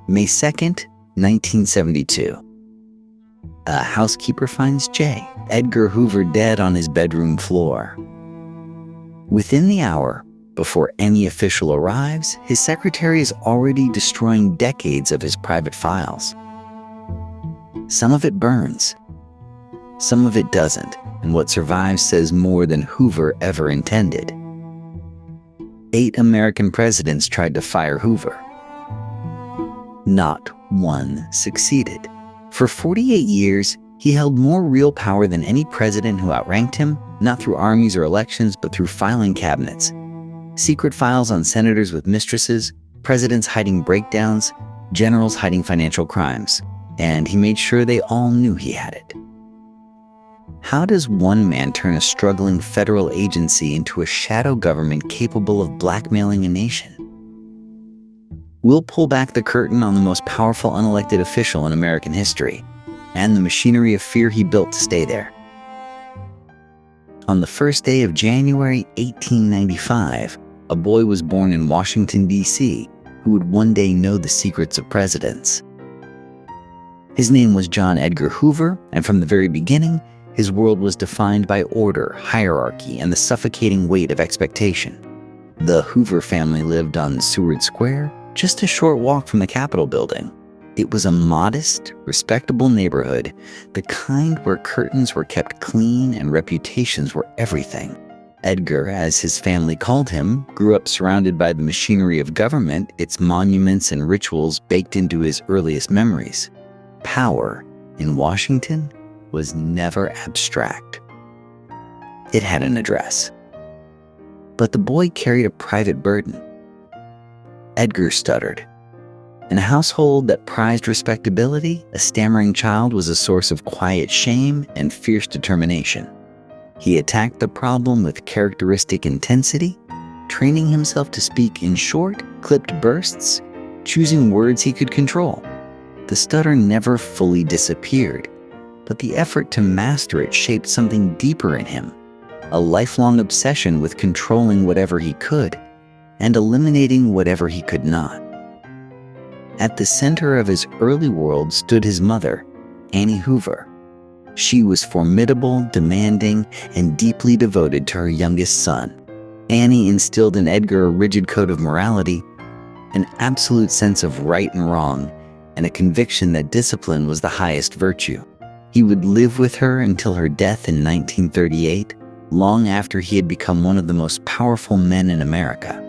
May 2nd, 1972. A housekeeper finds J. Edgar Hoover dead on his bedroom floor. Within the hour, before any official arrives, his secretary is already destroying decades of his private files. Some of it burns. Some of it doesn't, and what survives says more than Hoover ever intended. 8 American presidents tried to fire Hoover. Not one succeeded. For 48 years, he held more real power than any president who outranked him, not through armies or elections, but through filing cabinets. Secret files on senators with mistresses, presidents hiding breakdowns, generals hiding financial crimes. And he made sure they all knew he had it. How does one man turn a struggling federal agency into a shadow government capable of blackmailing a nation? We'll pull back the curtain on the most powerful unelected official in American history, and the machinery of fear he built to stay there. On the first day of January 1895, a boy was born in Washington, D.C., who would one day know the secrets of presidents. His name was John Edgar Hoover, and from the very beginning, his world was defined by order, hierarchy, and the suffocating weight of expectation. The Hoover family lived on Seward Square, just a short walk from the Capitol building. It was a modest, respectable neighborhood, the kind where curtains were kept clean and reputations were everything. Edgar, as his family called him, grew up surrounded by the machinery of government, its monuments and rituals baked into his earliest memories. Power in Washington was never abstract. It had an address. But the boy carried a private burden. Edgar stuttered. In a household that prized respectability, a stammering child was a source of quiet shame and fierce determination. He attacked the problem with characteristic intensity, training himself to speak in short, clipped bursts, choosing words he could control. The stutter never fully disappeared, but the effort to master it shaped something deeper in him, a lifelong obsession with controlling whatever he could and eliminating whatever he could not. At the center of his early world stood his mother, Annie Hoover. She was formidable, demanding, and deeply devoted to her youngest son. Annie instilled in Edgar a rigid code of morality, an absolute sense of right and wrong, and a conviction that discipline was the highest virtue. He would live with her until her death in 1938, long after he had become one of the most powerful men in America.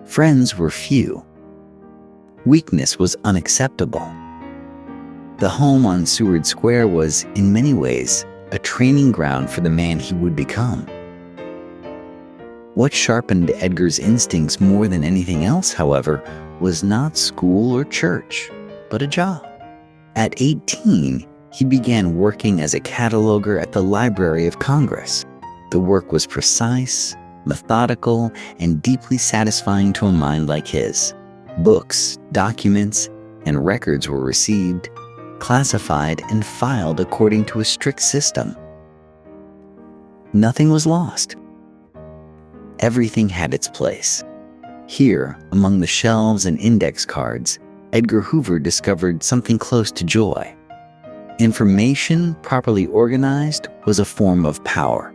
Friends were few. Weakness was unacceptable. The home on Seward Square was, in many ways, a training ground for the man he would become. What sharpened Edgar's instincts more than anything else, however, was not school or church, but a job. At 18, he began working as a cataloger at the Library of Congress. The work was precise, methodical, and deeply satisfying to a mind like his. Books, documents, and records were received, classified, and filed according to a strict system. Nothing was lost. Everything had its place. Here, among the shelves and index cards, Edgar Hoover discovered something close to joy. Information, properly organized, was a form of power.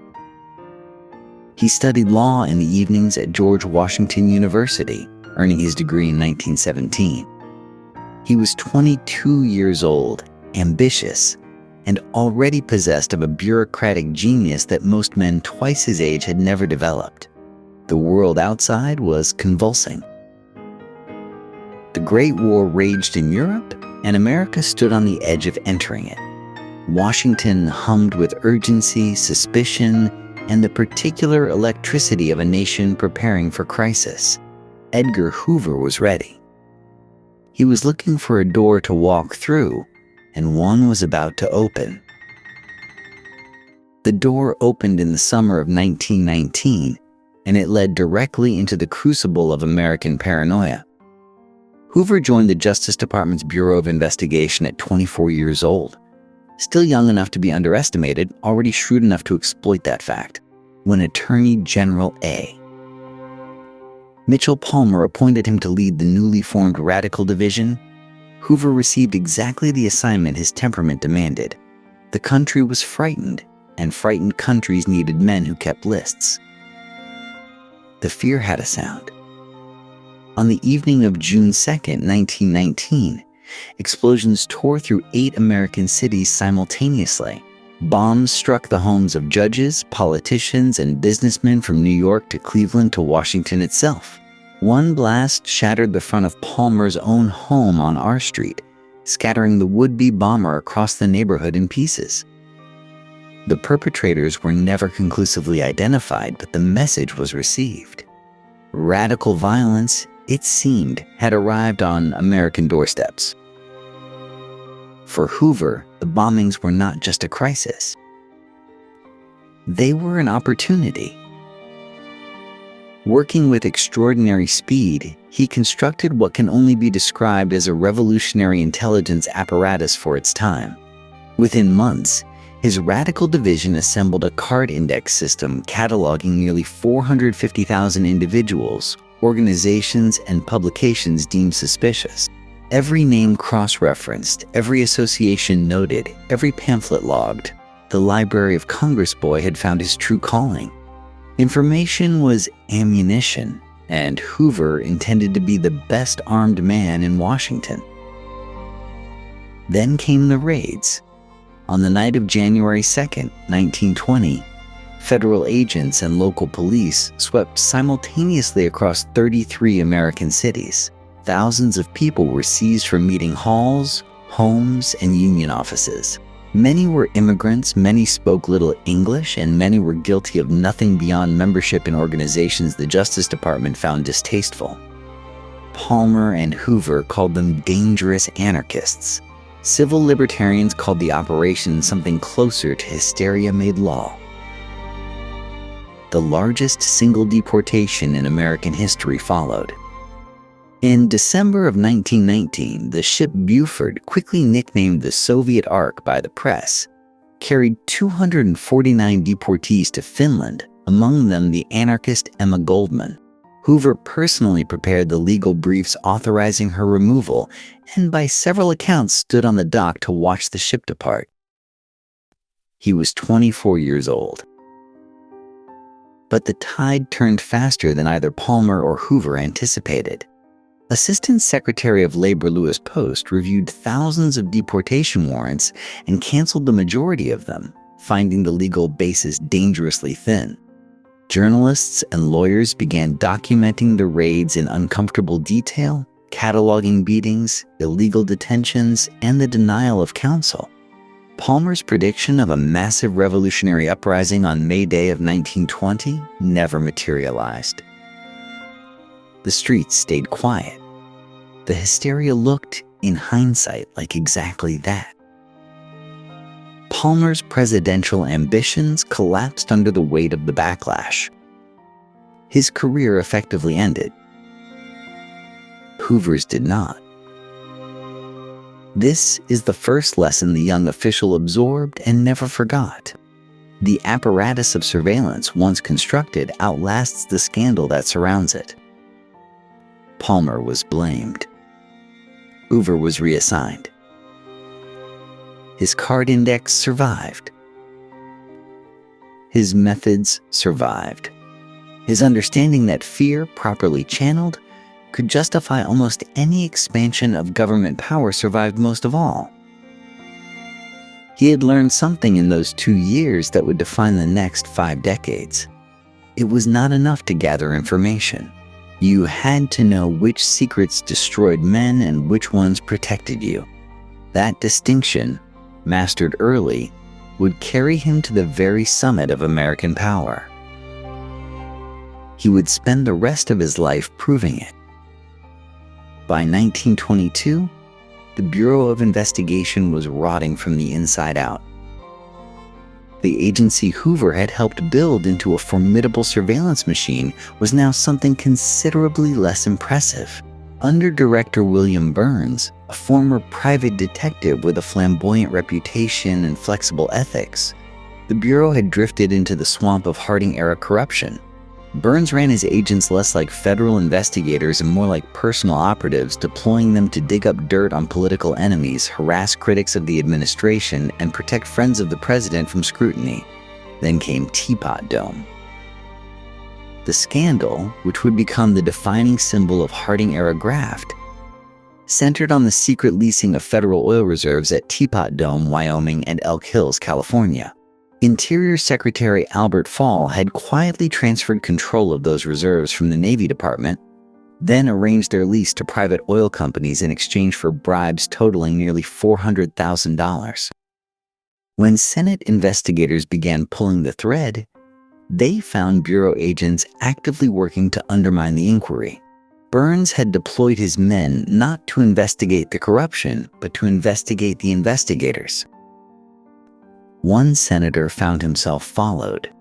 He studied law in the evenings at George Washington University, earning his degree in 1917. He was 22 years old, ambitious, and already possessed of a bureaucratic genius that most men twice his age had never developed. The world outside was convulsing. The Great War raged in Europe, and America stood on the edge of entering it. Washington hummed with urgency, suspicion, and the particular electricity of a nation preparing for crisis. Edgar Hoover was ready. He was looking for a door to walk through, and one was about to open. The door opened in the summer of 1919, and it led directly into the crucible of American paranoia. Hoover joined the Justice Department's Bureau of Investigation at 24 years old. Still young enough to be underestimated, already shrewd enough to exploit that fact, when Attorney General A. Mitchell Palmer appointed him to lead the newly formed Radical Division. Hoover received exactly the assignment his temperament demanded. The country was frightened, and frightened countries needed men who kept lists. The fear had a sound. On the evening of June 2, 1919, explosions tore through 8 American cities simultaneously. Bombs struck the homes of judges, politicians, and businessmen from New York to Cleveland to Washington itself. One blast shattered the front of Palmer's own home on R Street, scattering the would-be bomber across the neighborhood in pieces. The perpetrators were never conclusively identified, but the message was received. Radical violence, it seemed, had arrived on American doorsteps. For Hoover, the bombings were not just a crisis. They were an opportunity. Working with extraordinary speed, he constructed what can only be described as a revolutionary intelligence apparatus for its time. Within months, his Radical Division assembled a card index system cataloging nearly 450,000 individuals, organizations, and publications deemed suspicious. Every name cross-referenced, every association noted, every pamphlet logged. The Library of Congress boy had found his true calling. Information was ammunition, and Hoover intended to be the best armed man in Washington. Then came the raids. On the night of January 2, 1920, federal agents and local police swept simultaneously across 33 American cities. Thousands of people were seized from meeting halls, homes, and union offices. Many were immigrants, many spoke little English, and many were guilty of nothing beyond membership in organizations the Justice Department found distasteful. Palmer and Hoover called them dangerous anarchists. Civil libertarians called the operation something closer to hysteria made law. The largest single deportation in American history followed. In December of 1919, the ship Buford, quickly nicknamed the Soviet Ark by the press, carried 249 deportees to Finland, among them the anarchist Emma Goldman. Hoover personally prepared the legal briefs authorizing her removal, and by several accounts stood on the dock to watch the ship depart. He was 24 years old. But the tide turned faster than either Palmer or Hoover anticipated. Assistant Secretary of Labor Louis Post reviewed thousands of deportation warrants and canceled the majority of them, finding the legal basis dangerously thin. Journalists and lawyers began documenting the raids in uncomfortable detail, cataloging beatings, illegal detentions, and the denial of counsel. Palmer's prediction of a massive revolutionary uprising on May Day of 1920 never materialized. The streets stayed quiet. The hysteria looked, in hindsight, like exactly that. Palmer's presidential ambitions collapsed under the weight of the backlash. His career effectively ended. Hoover's did not. This is the first lesson the young official absorbed and never forgot. The apparatus of surveillance once constructed outlasts the scandal that surrounds it. Palmer was blamed. Hoover was reassigned. His card index survived. His methods survived. His understanding that fear, properly channeled, could justify almost any expansion of government power survived most of all. He had learned something in those 2 years that would define the next 5 decades. It was not enough to gather information. You had to know which secrets destroyed men and which ones protected you. That distinction, mastered early, would carry him to the very summit of American power. He would spend the rest of his life proving it. By 1922, the Bureau of Investigation was rotting from the inside out. The agency Hoover had helped build into a formidable surveillance machine was now something considerably less impressive. Under Director William Burns, a former private detective with a flamboyant reputation and flexible ethics, the Bureau had drifted into the swamp of Harding-era corruption. Burns ran his agents less like federal investigators and more like personal operatives, deploying them to dig up dirt on political enemies, harass critics of the administration, and protect friends of the president from scrutiny. Then came Teapot Dome. The scandal, which would become the defining symbol of Harding-era graft, centered on the secret leasing of federal oil reserves at Teapot Dome, Wyoming, and Elk Hills, California. Interior Secretary Albert Fall had quietly transferred control of those reserves from the Navy Department, then arranged their lease to private oil companies in exchange for bribes totaling nearly $400,000. When Senate investigators began pulling the thread, they found Bureau agents actively working to undermine the inquiry. Burns had deployed his men not to investigate the corruption, but to investigate the investigators. One senator found himself followed.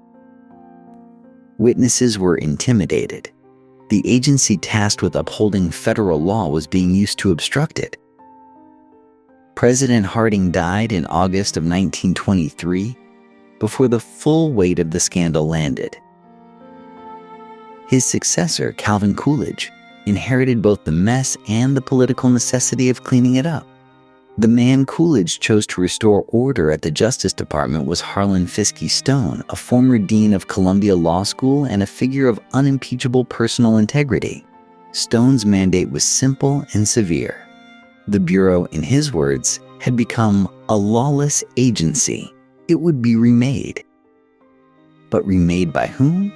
Witnesses were intimidated. The agency tasked with upholding federal law was being used to obstruct it. President Harding died in August of 1923, before the full weight of the scandal landed. His successor, Calvin Coolidge, inherited both the mess and the political necessity of cleaning it up. The man Coolidge chose to restore order at the Justice Department was Harlan Fiske Stone, a former dean of Columbia Law School and a figure of unimpeachable personal integrity. Stone's mandate was simple and severe. The Bureau, in his words, had become a lawless agency. It would be remade. But remade by whom?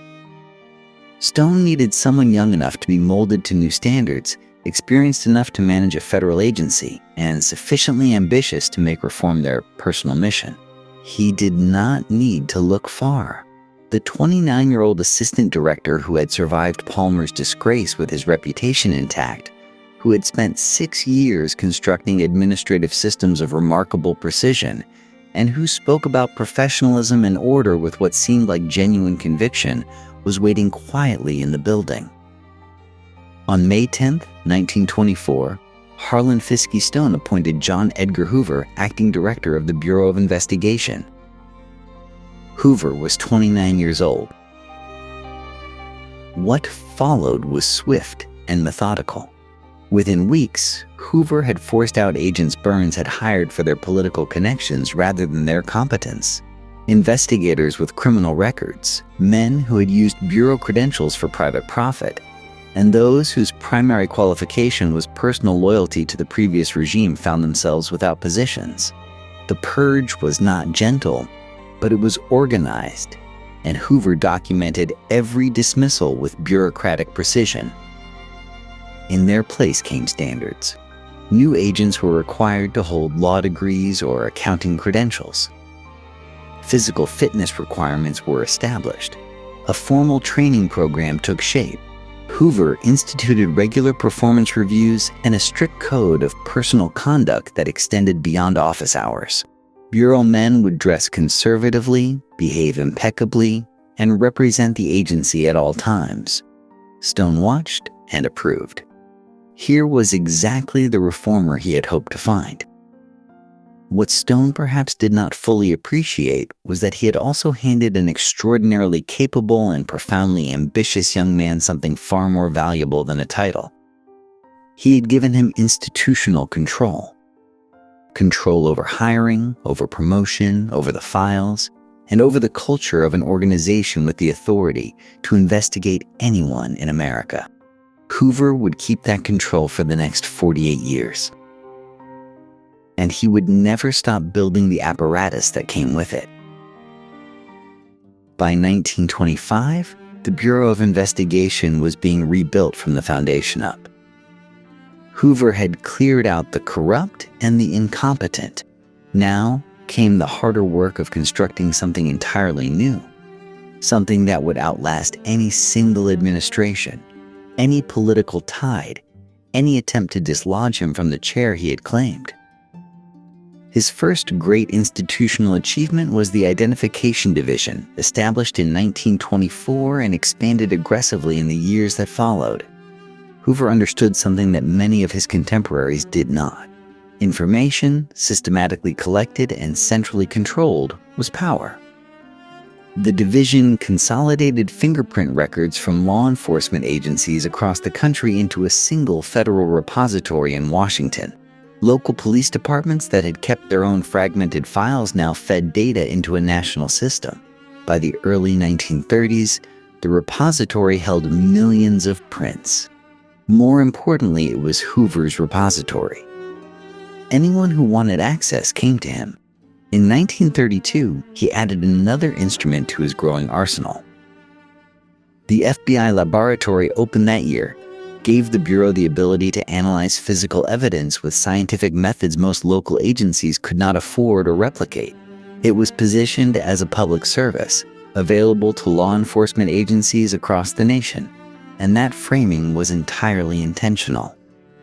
Stone needed someone young enough to be molded to new standards, experienced enough to manage a federal agency, and sufficiently ambitious to make reform their personal mission. He did not need to look far. The 29-year-old assistant director who had survived Palmer's disgrace with his reputation intact, who had spent 6 years constructing administrative systems of remarkable precision, and who spoke about professionalism and order with what seemed like genuine conviction, was waiting quietly in the building. On May 10, 1924, Harlan Fiske Stone appointed John Edgar Hoover acting director of the Bureau of Investigation. Hoover was 29 years old. What followed was swift and methodical. Within weeks, Hoover had forced out agents Burns had hired for their political connections rather than their competence. Investigators with criminal records, men who had used Bureau credentials for private profit, and those whose primary qualification was personal loyalty to the previous regime found themselves without positions. The purge was not gentle, but it was organized, and Hoover documented every dismissal with bureaucratic precision. In their place came standards. New agents were required to hold law degrees or accounting credentials. Physical fitness requirements were established. A formal training program took shape. Hoover instituted regular performance reviews and a strict code of personal conduct that extended beyond office hours. Bureau men would dress conservatively, behave impeccably, and represent the agency at all times. Stone watched and approved. Here was exactly the reformer he had hoped to find. What Stone perhaps did not fully appreciate was that he had also handed an extraordinarily capable and profoundly ambitious young man something far more valuable than a title. He had given him institutional control. Control over hiring, over promotion, over the files, and over the culture of an organization with the authority to investigate anyone in America. Hoover would keep that control for the next 48 years. And he would never stop building the apparatus that came with it. By 1925, the Bureau of Investigation was being rebuilt from the foundation up. Hoover had cleared out the corrupt and the incompetent. Now came the harder work of constructing something entirely new, something that would outlast any single administration, any political tide, any attempt to dislodge him from the chair he had claimed. His first great institutional achievement was the Identification Division, established in 1924 and expanded aggressively in the years that followed. Hoover understood something that many of his contemporaries did not. Information, systematically collected and centrally controlled, was power. The division consolidated fingerprint records from law enforcement agencies across the country into a single federal repository in Washington. Local police departments that had kept their own fragmented files now fed data into a national system. By the early 1930s, the repository held millions of prints. More importantly, it was Hoover's repository. Anyone who wanted access came to him. In 1932, he added another instrument to his growing arsenal. The FBI laboratory opened that year gave the Bureau the ability to analyze physical evidence with scientific methods most local agencies could not afford or replicate. It was positioned as a public service, available to law enforcement agencies across the nation, and that framing was entirely intentional.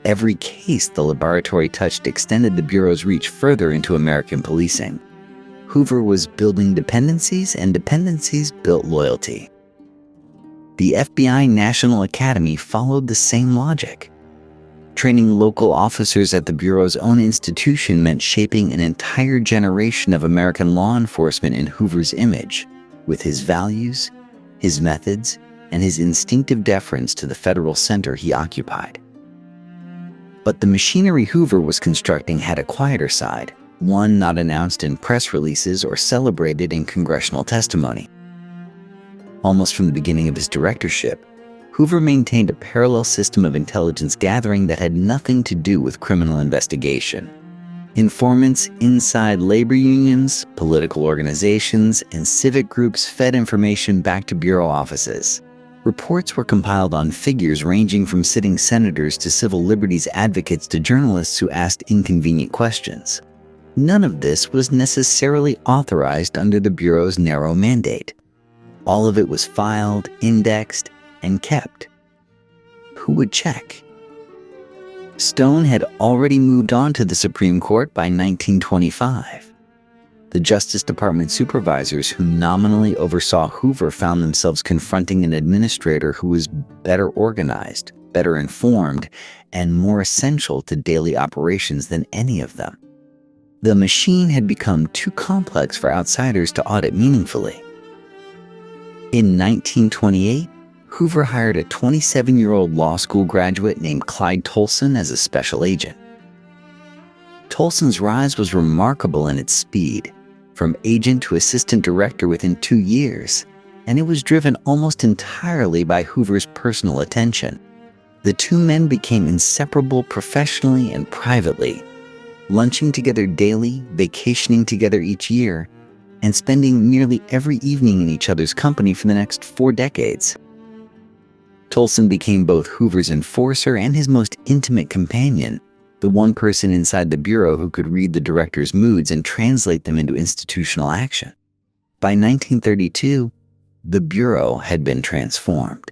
Every case the laboratory touched extended the Bureau's reach further into American policing. Hoover was building dependencies, and dependencies built loyalty. The FBI National Academy followed the same logic. Training local officers at the Bureau's own institution meant shaping an entire generation of American law enforcement in Hoover's image, with his values, his methods, and his instinctive deference to the federal center he occupied. But the machinery Hoover was constructing had a quieter side, one not announced in press releases or celebrated in congressional testimony. Almost from the beginning of his directorship, Hoover maintained a parallel system of intelligence gathering that had nothing to do with criminal investigation. Informants inside labor unions, political organizations, and civic groups fed information back to Bureau offices. Reports were compiled on figures ranging from sitting senators to civil liberties advocates to journalists who asked inconvenient questions. None of this was necessarily authorized under the Bureau's narrow mandate. All of it was filed, indexed, and kept. Who would check? Stone had already moved on to the Supreme Court by 1925. The Justice Department supervisors who nominally oversaw Hoover found themselves confronting an administrator who was better organized, better informed, and more essential to daily operations than any of them. The machine had become too complex for outsiders to audit meaningfully. In 1928, Hoover hired a 27-year-old law school graduate named Clyde Tolson as a special agent. Tolson's rise was remarkable in its speed, from agent to assistant director within 2 years, and it was driven almost entirely by Hoover's personal attention. The two men became inseparable professionally and privately, lunching together daily, vacationing together each year, and spending nearly every evening in each other's company for the next 4 decades. Tolson became both Hoover's enforcer and his most intimate companion, the one person inside the Bureau who could read the director's moods and translate them into institutional action. By 1932, the Bureau had been transformed.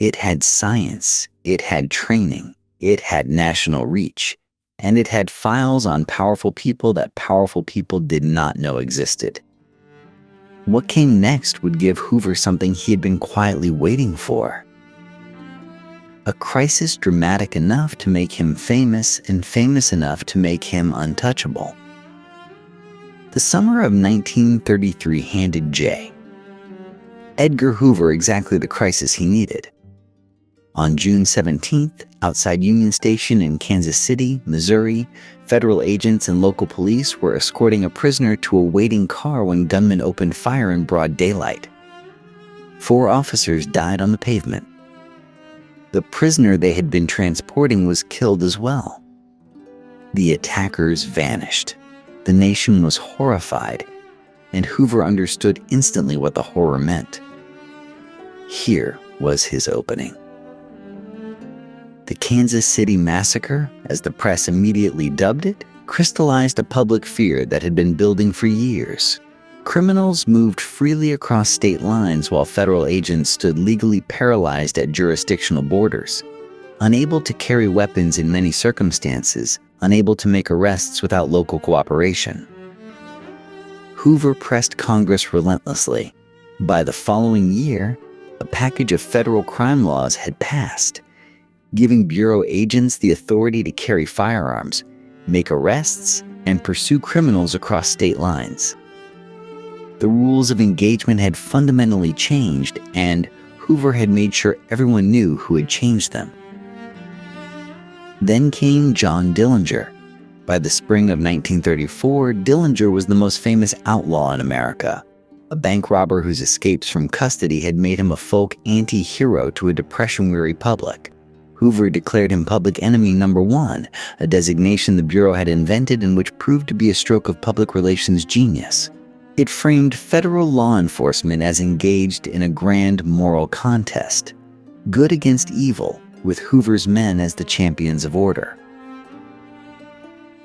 It had science, it had training, it had national reach, and it had files on powerful people that powerful people did not know existed. What came next would give Hoover something he had been quietly waiting for. A crisis dramatic enough to make him famous and famous enough to make him untouchable. The summer of 1933 handed J. Edgar Hoover exactly the crisis he needed. On June 17th, outside Union Station in Kansas City, Missouri, federal agents and local police were escorting a prisoner to a waiting car when gunmen opened fire in broad daylight. 4 officers died on the pavement. The prisoner they had been transporting was killed as well. The attackers vanished. The nation was horrified, and Hoover understood instantly what the horror meant. Here was his opening. The Kansas City Massacre, as the press immediately dubbed it, crystallized a public fear that had been building for years. Criminals moved freely across state lines while federal agents stood legally paralyzed at jurisdictional borders, unable to carry weapons in many circumstances, unable to make arrests without local cooperation. Hoover pressed Congress relentlessly. By the following year, a package of federal crime laws had passed, giving Bureau agents the authority to carry firearms, make arrests, and pursue criminals across state lines. The rules of engagement had fundamentally changed, and Hoover had made sure everyone knew who had changed them. Then came John Dillinger. By the spring of 1934, Dillinger was the most famous outlaw in America. A bank robber whose escapes from custody had made him a folk anti-hero to a depression-weary public. Hoover declared him public enemy number one, a designation the Bureau had invented and which proved to be a stroke of public relations genius. It framed federal law enforcement as engaged in a grand moral contest, good against evil, with Hoover's men as the champions of order.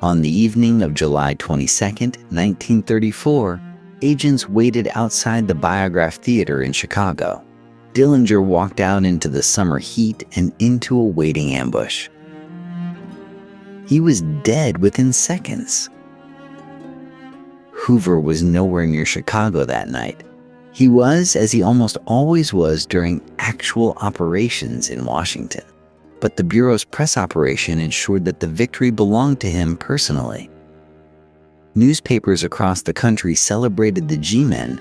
On the evening of July 22, 1934, agents waited outside the Biograph Theater in Chicago. Dillinger walked out into the summer heat and into a waiting ambush. He was dead within seconds. Hoover was nowhere near Chicago that night. He was, as he almost always was during actual operations in Washington. But the Bureau's press operation ensured that the victory belonged to him personally. Newspapers across the country celebrated the G-Men,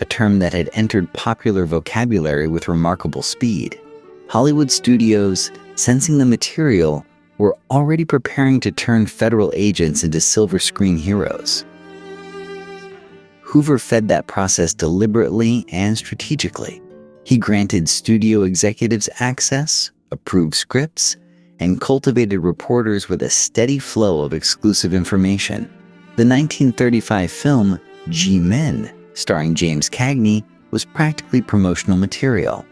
a term that had entered popular vocabulary with remarkable speed. Hollywood studios, sensing the material, were already preparing to turn federal agents into silver screen heroes. Hoover fed that process deliberately and strategically. He granted studio executives access, approved scripts, and cultivated reporters with a steady flow of exclusive information. The 1935 film G-Men, starring James Cagney, was practically promotional material.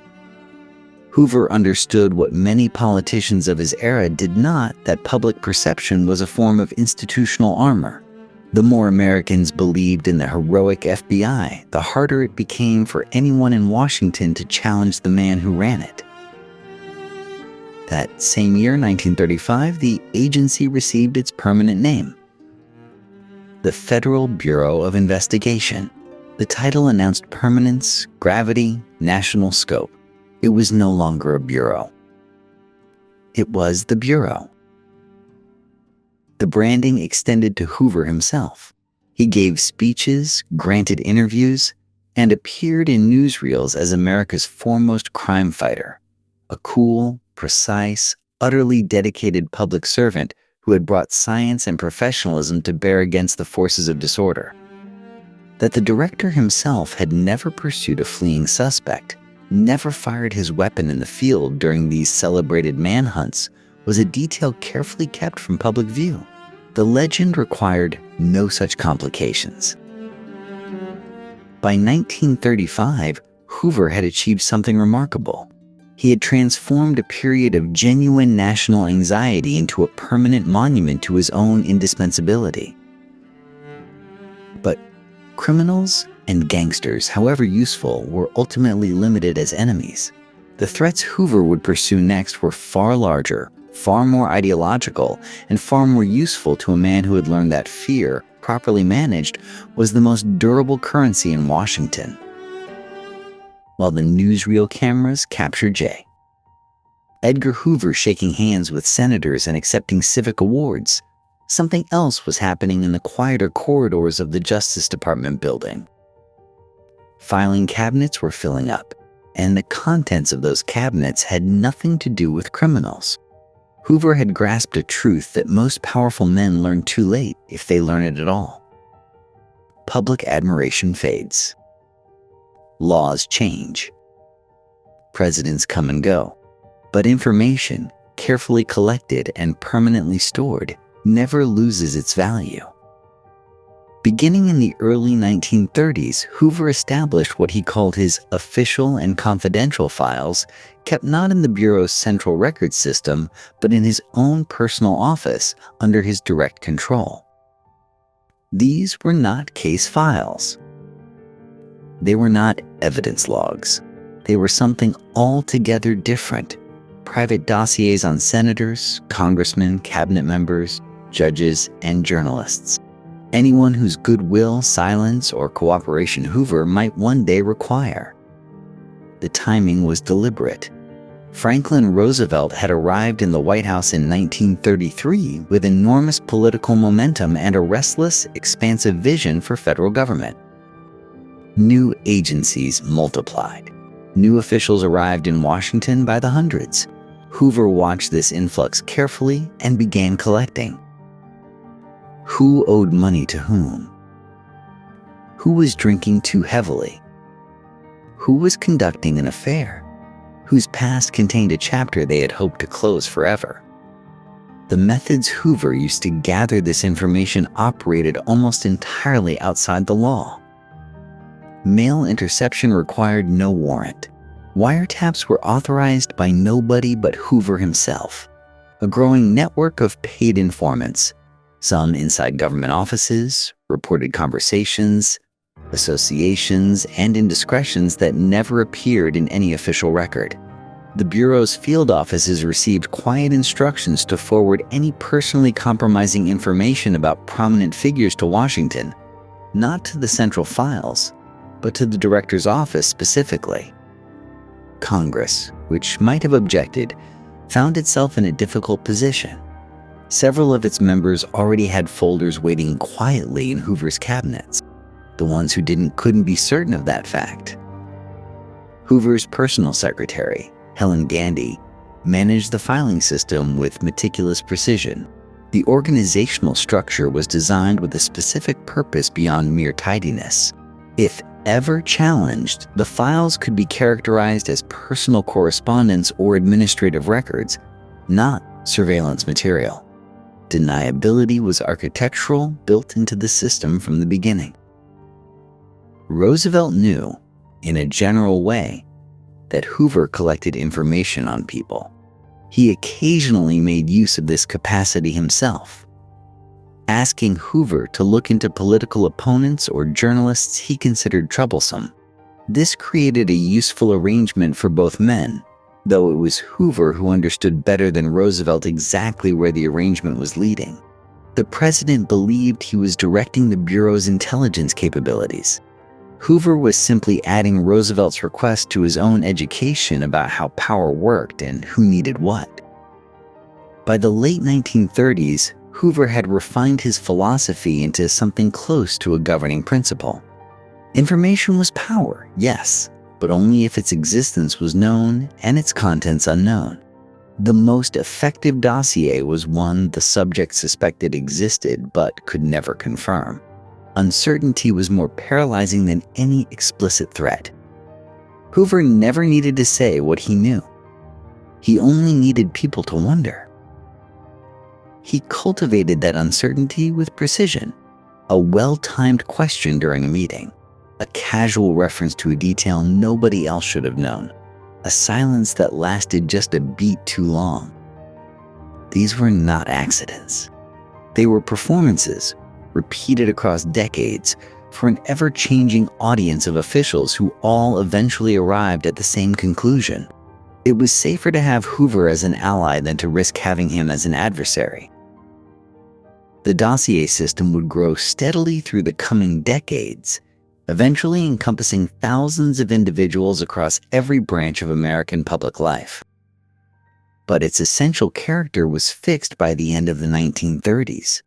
Hoover understood what many politicians of his era did not, that public perception was a form of institutional armor. The more Americans believed in the heroic FBI, the harder it became for anyone in Washington to challenge the man who ran it. That same year, 1935, the agency received its permanent name, the Federal Bureau of Investigation. The title announced permanence, gravity, national scope. It was no longer a bureau. It was the Bureau. The branding extended to Hoover himself. He gave speeches, granted interviews, and appeared in newsreels as America's foremost crime fighter, a cool, precise, utterly dedicated public servant who had brought science and professionalism to bear against the forces of disorder. That the director himself had never pursued a fleeing suspect, never fired his weapon in the field during these celebrated manhunts, was a detail carefully kept from public view. The legend required no such complications. By 1935, Hoover had achieved something remarkable. He had transformed a period of genuine national anxiety into a permanent monument to his own indispensability. But criminals and gangsters, however useful, were ultimately limited as enemies. The threats Hoover would pursue next were far larger, far more ideological, and far more useful to a man who had learned that fear, properly managed, was the most durable currency in Washington. While the newsreel cameras captured Jay, Edgar Hoover shaking hands with senators and accepting civic awards, something else was happening in the quieter corridors of the Justice Department building. Filing cabinets were filling up, and the contents of those cabinets had nothing to do with criminals. Hoover had grasped a truth that most powerful men learn too late, if they learn it at all. Public admiration fades. Laws change. Presidents come and go. But information, carefully collected and permanently stored, never loses its value. Beginning in the early 1930s, Hoover established what he called his official and confidential files, kept not in the Bureau's central record system, but in his own personal office under his direct control. These were not case files. They were not evidence logs. They were something altogether different. Private dossiers on senators, congressmen, cabinet members, judges, and journalists. Anyone whose goodwill, silence, or cooperation Hoover might one day require. The timing was deliberate. Franklin Roosevelt had arrived in the White House in 1933 with enormous political momentum and a restless, expansive vision for federal government. New agencies multiplied. New officials arrived in Washington by the hundreds. Hoover watched this influx carefully and began collecting. Who owed money to whom? Who was drinking too heavily? Who was conducting an affair? Whose past contained a chapter they had hoped to close forever? The methods Hoover used to gather this information operated almost entirely outside the law. Mail interception required no warrant. Wiretaps were authorized by nobody but Hoover himself. A growing network of paid informants, some inside government offices, reported conversations, associations, and indiscretions that never appeared in any official record. The Bureau's field offices received quiet instructions to forward any personally compromising information about prominent figures to Washington, not to the central files, but to the director's office specifically. Congress, which might have objected, found itself in a difficult position. Several of its members already had folders waiting quietly in Hoover's cabinets. The ones who couldn't be certain of that fact. Hoover's personal secretary, Helen Gandy, managed the filing system with meticulous precision. The organizational structure was designed with a specific purpose beyond mere tidiness. If ever challenged, the files could be characterized as personal correspondence or administrative records, not surveillance material. Deniability was architectural, built into the system from the beginning. Roosevelt knew, in a general way, that Hoover collected information on people. He occasionally made use of this capacity himself. Asking Hoover to look into political opponents or journalists he considered troublesome. This created a useful arrangement for both men, though it was Hoover who understood better than Roosevelt exactly where the arrangement was leading. The president believed he was directing the Bureau's intelligence capabilities. Hoover was simply adding Roosevelt's request to his own education about how power worked and who needed what. By the late 1930s, Hoover had refined his philosophy into something close to a governing principle. Information was power, yes, but only if its existence was known and its contents unknown. The most effective dossier was one the subject suspected existed but could never confirm. Uncertainty was more paralyzing than any explicit threat. Hoover never needed to say what he knew. He only needed people to wonder. He cultivated that uncertainty with precision. A well-timed question during a meeting, a casual reference to a detail nobody else should have known, a silence that lasted just a beat too long. These were not accidents. They were performances, repeated across decades, for an ever-changing audience of officials who all eventually arrived at the same conclusion. It was safer to have Hoover as an ally than to risk having him as an adversary. The dossier system would grow steadily through the coming decades, eventually encompassing thousands of individuals across every branch of American public life. But its essential character was fixed by the end of the 1930s.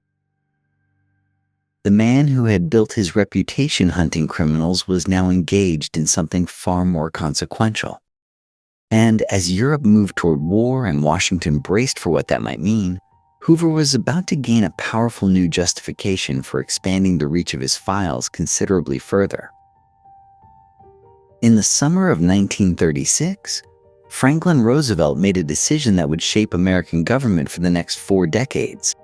The man who had built his reputation hunting criminals was now engaged in something far more consequential. And as Europe moved toward war and Washington braced for what that might mean, Hoover was about to gain a powerful new justification for expanding the reach of his files considerably further. In the summer of 1936, Franklin Roosevelt made a decision that would shape American government for the next 4 decades.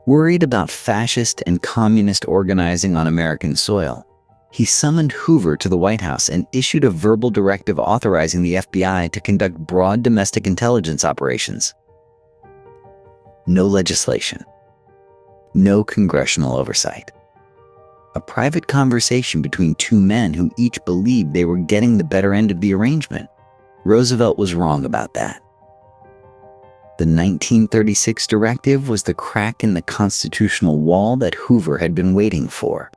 Worried about fascist and communist organizing on American soil, he summoned Hoover to the White House and issued a verbal directive authorizing the FBI to conduct broad domestic intelligence operations. No legislation. No congressional oversight. A private conversation between two men who each believed they were getting the better end of the arrangement. Roosevelt was wrong about that. The 1936 directive was the crack in the constitutional wall that Hoover had been waiting for.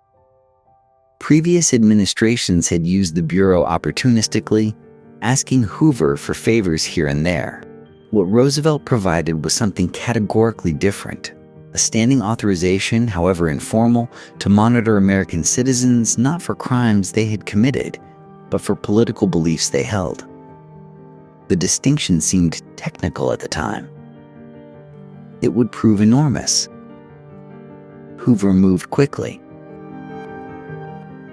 Previous administrations had used the Bureau opportunistically, asking Hoover for favors here and there. What Roosevelt provided was something categorically different, a standing authorization, however informal, to monitor American citizens not for crimes they had committed, but for political beliefs they held. The distinction seemed technical at the time. It would prove enormous. Hoover moved quickly.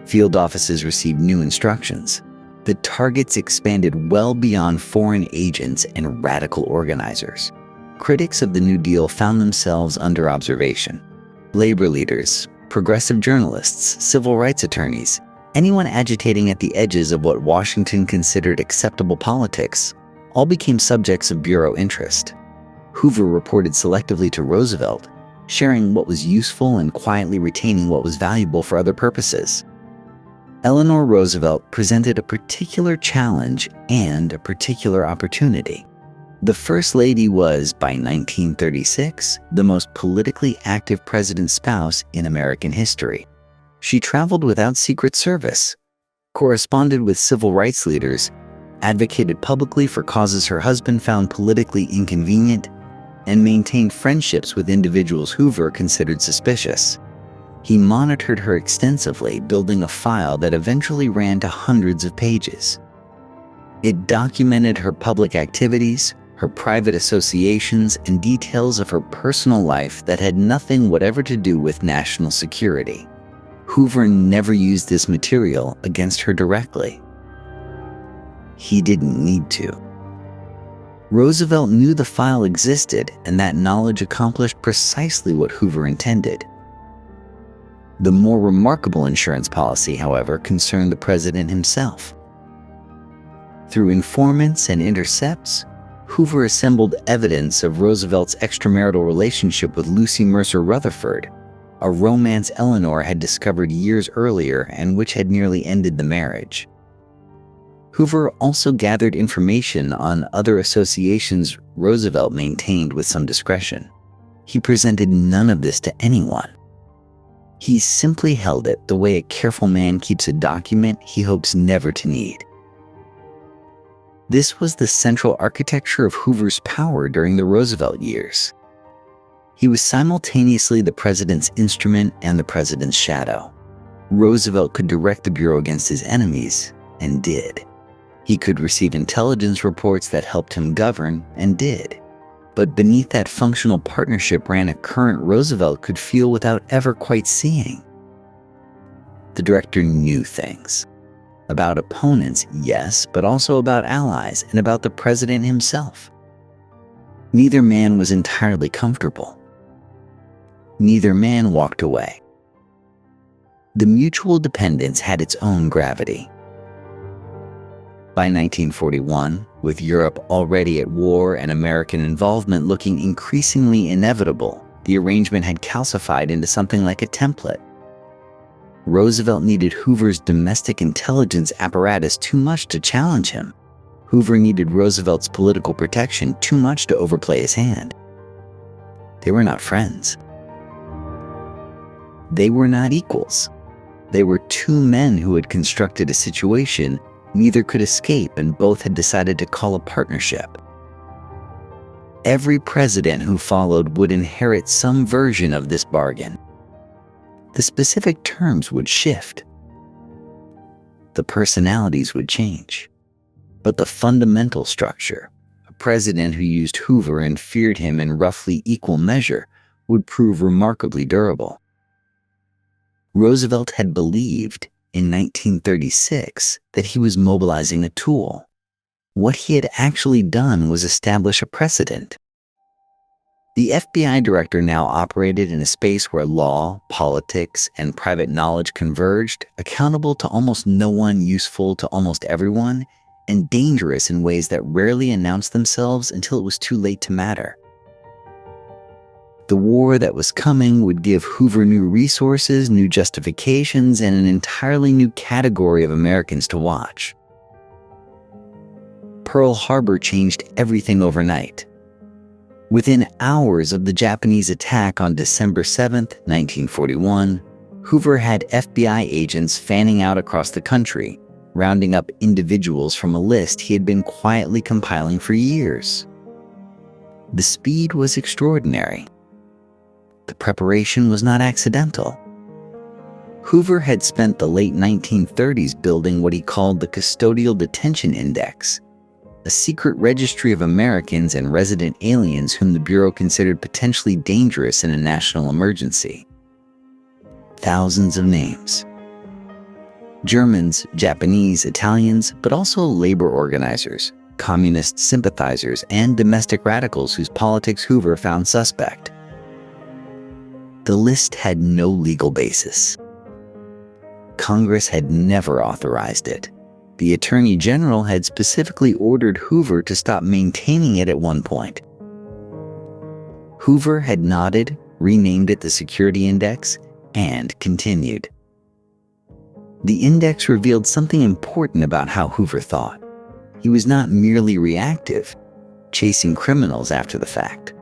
Field offices received new instructions. The targets expanded well beyond foreign agents and radical organizers. Critics of the New Deal found themselves under observation. Labor leaders, progressive journalists, civil rights attorneys, anyone agitating at the edges of what Washington considered acceptable politics, all became subjects of bureau interest. Hoover reported selectively to Roosevelt, sharing what was useful and quietly retaining what was valuable for other purposes. Eleanor Roosevelt presented a particular challenge and a particular opportunity. The First Lady was, by 1936, the most politically active president's spouse in American history. She traveled without Secret Service, corresponded with civil rights leaders, advocated publicly for causes her husband found politically inconvenient, and maintained friendships with individuals Hoover considered suspicious. He monitored her extensively, building a file that eventually ran to hundreds of pages. It documented her public activities, her private associations, and details of her personal life that had nothing whatever to do with national security. Hoover never used this material against her directly. He didn't need to. Roosevelt knew the file existed, and that knowledge accomplished precisely what Hoover intended. The more remarkable insurance policy, however, concerned the president himself. Through informants and intercepts, Hoover assembled evidence of Roosevelt's extramarital relationship with Lucy Mercer Rutherford, a romance Eleanor had discovered years earlier and which had nearly ended the marriage. Hoover also gathered information on other associations Roosevelt maintained with some discretion. He presented none of this to anyone. He simply held it the way a careful man keeps a document he hopes never to need. This was the central architecture of Hoover's power during the Roosevelt years. He was simultaneously the president's instrument and the president's shadow. Roosevelt could direct the Bureau against his enemies, and did. He could receive intelligence reports that helped him govern, and did. But beneath that functional partnership ran a current Roosevelt could feel without ever quite seeing. The director knew things. About opponents, yes, but also about allies and about the president himself. Neither man was entirely comfortable. Neither man walked away. The mutual dependence had its own gravity. By 1941, with Europe already at war and American involvement looking increasingly inevitable, the arrangement had calcified into something like a template. Roosevelt needed Hoover's domestic intelligence apparatus too much to challenge him. Hoover needed Roosevelt's political protection too much to overplay his hand. They were not friends. They were not equals. They were two men who had constructed a situation neither could escape, and both had decided to call a partnership. Every president who followed would inherit some version of this bargain. The specific terms would shift. The personalities would change. But the fundamental structure, a president who used Hoover and feared him in roughly equal measure, would prove remarkably durable. Roosevelt had believed in 1936 that he was mobilizing a tool. What he had actually done was establish a precedent. The FBI director now operated in a space where law, politics, and private knowledge converged, accountable to almost no one, useful to almost everyone, and dangerous in ways that rarely announced themselves until it was too late to matter. The war that was coming would give Hoover new resources, new justifications, and an entirely new category of Americans to watch. Pearl Harbor changed everything overnight. Within hours of the Japanese attack on December 7, 1941, Hoover had FBI agents fanning out across the country, rounding up individuals from a list he had been quietly compiling for years. The speed was extraordinary. The preparation was not accidental. Hoover had spent the late 1930s building what he called the Custodial Detention Index, a secret registry of Americans and resident aliens whom the Bureau considered potentially dangerous in a national emergency. Thousands of names. Germans, Japanese, Italians, but also labor organizers, communist sympathizers, and domestic radicals whose politics Hoover found suspect. The list had no legal basis. Congress had never authorized it. The Attorney General had specifically ordered Hoover to stop maintaining it at one point. Hoover had nodded, renamed it the Security Index, and continued. The index revealed something important about how Hoover thought. He was not merely reactive, chasing criminals after the fact.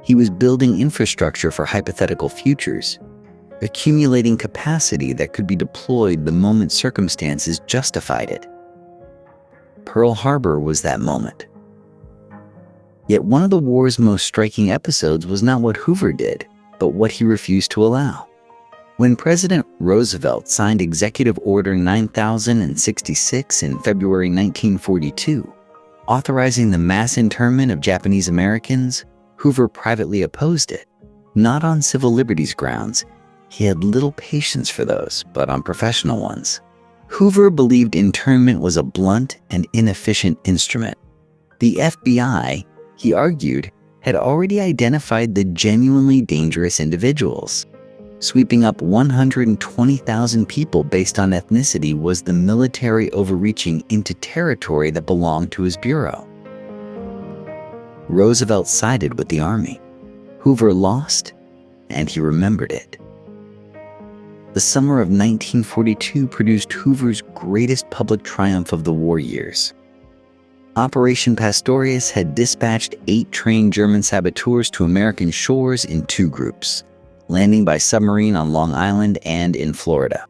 He was building infrastructure for hypothetical futures, accumulating capacity that could be deployed the moment circumstances justified it. Pearl Harbor was that moment. Yet one of the war's most striking episodes was not what Hoover did, but what he refused to allow. When President Roosevelt signed Executive Order 9066 in February 1942, authorizing the mass internment of Japanese Americans, Hoover privately opposed it, not on civil liberties grounds. He had little patience for those, but on professional ones. Hoover believed internment was a blunt and inefficient instrument. The FBI, he argued, had already identified the genuinely dangerous individuals. Sweeping up 120,000 people based on ethnicity was the military overreaching into territory that belonged to his bureau. Roosevelt sided with the army. Hoover lost, and he remembered it. The summer of 1942 produced Hoover's greatest public triumph of the war years. Operation Pastorius had dispatched 8 trained German saboteurs to American shores in 2 groups, landing by submarine on Long Island and in Florida.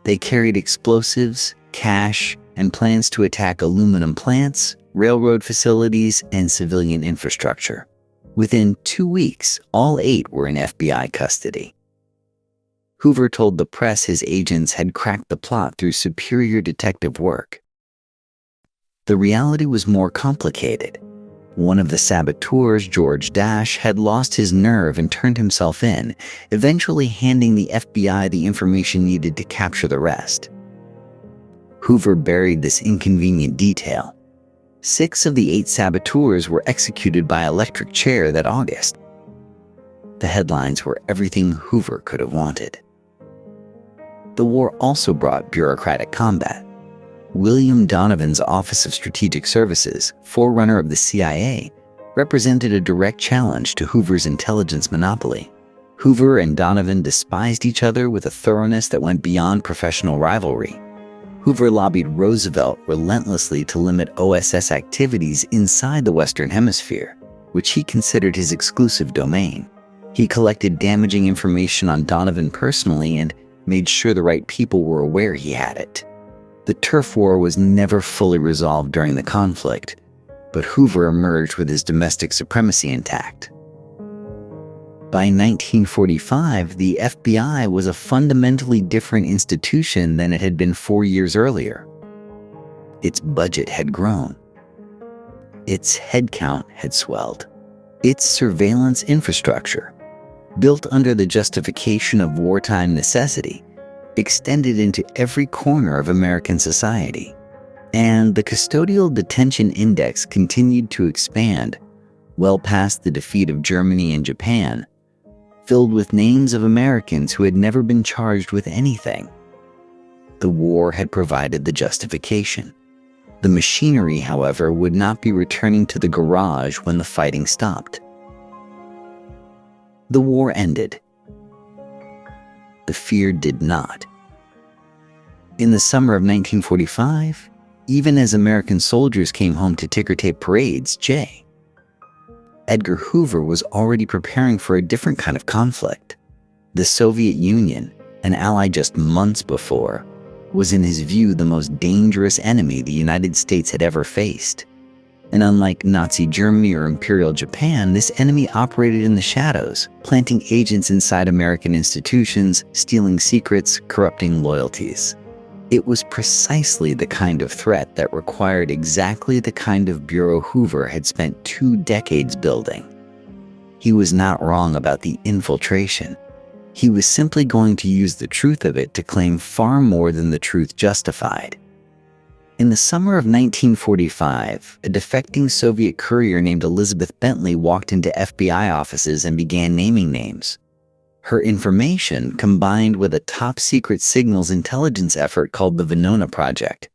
They carried explosives, cash, and plans to attack aluminum plants, railroad facilities, and civilian infrastructure. Within 2 weeks, all 8 were in FBI custody. Hoover told the press his agents had cracked the plot through superior detective work. The reality was more complicated. One of the saboteurs, George Dash, had lost his nerve and turned himself in, eventually handing the FBI the information needed to capture the rest. Hoover buried this inconvenient detail. 6 of the 8 saboteurs were executed by electric chair that August. The headlines were everything Hoover could have wanted. The war also brought bureaucratic combat. William Donovan's Office of Strategic Services, forerunner of the CIA, represented a direct challenge to Hoover's intelligence monopoly. Hoover and Donovan despised each other with a thoroughness that went beyond professional rivalry. Hoover lobbied Roosevelt relentlessly to limit OSS activities inside the Western Hemisphere, which he considered his exclusive domain. He collected damaging information on Donovan personally and made sure the right people were aware he had it. The turf war was never fully resolved during the conflict, but Hoover emerged with his domestic supremacy intact. By 1945, the FBI was a fundamentally different institution than it had been 4 years earlier. Its budget had grown. Its headcount had swelled. Its surveillance infrastructure, built under the justification of wartime necessity, extended into every corner of American society. And the Custodial Detention Index continued to expand, well past the defeat of Germany and Japan, filled with names of Americans who had never been charged with anything. The war had provided the justification. The machinery, however, would not be returning to the garage when the fighting stopped. The war ended. The fear did not. In the summer of 1945, even as American soldiers came home to ticker tape parades, Edgar Hoover was already preparing for a different kind of conflict. The Soviet Union, an ally just months before, was in his view the most dangerous enemy the United States had ever faced. And unlike Nazi Germany or Imperial Japan, this enemy operated in the shadows, planting agents inside American institutions, stealing secrets, corrupting loyalties. It was precisely the kind of threat that required exactly the kind of bureau Hoover had spent 2 decades building. He was not wrong about the infiltration. He was simply going to use the truth of it to claim far more than the truth justified. In the summer of 1945, a defecting Soviet courier named Elizabeth Bentley walked into FBI offices and began naming names. Her information, combined with a top-secret signals intelligence effort called the Venona Project,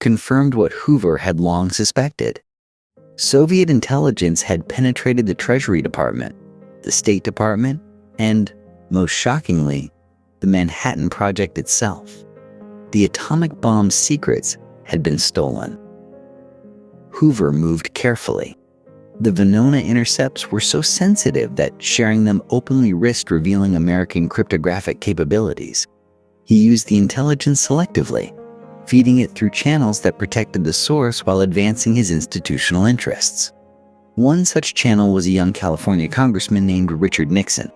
confirmed what Hoover had long suspected. Soviet intelligence had penetrated the Treasury Department, the State Department, and, most shockingly, the Manhattan Project itself. The atomic bomb's secrets had been stolen. Hoover moved carefully. The Venona intercepts were so sensitive that sharing them openly risked revealing American cryptographic capabilities. He used the intelligence selectively, feeding it through channels that protected the source while advancing his institutional interests. One such channel was a young California congressman named Richard Nixon.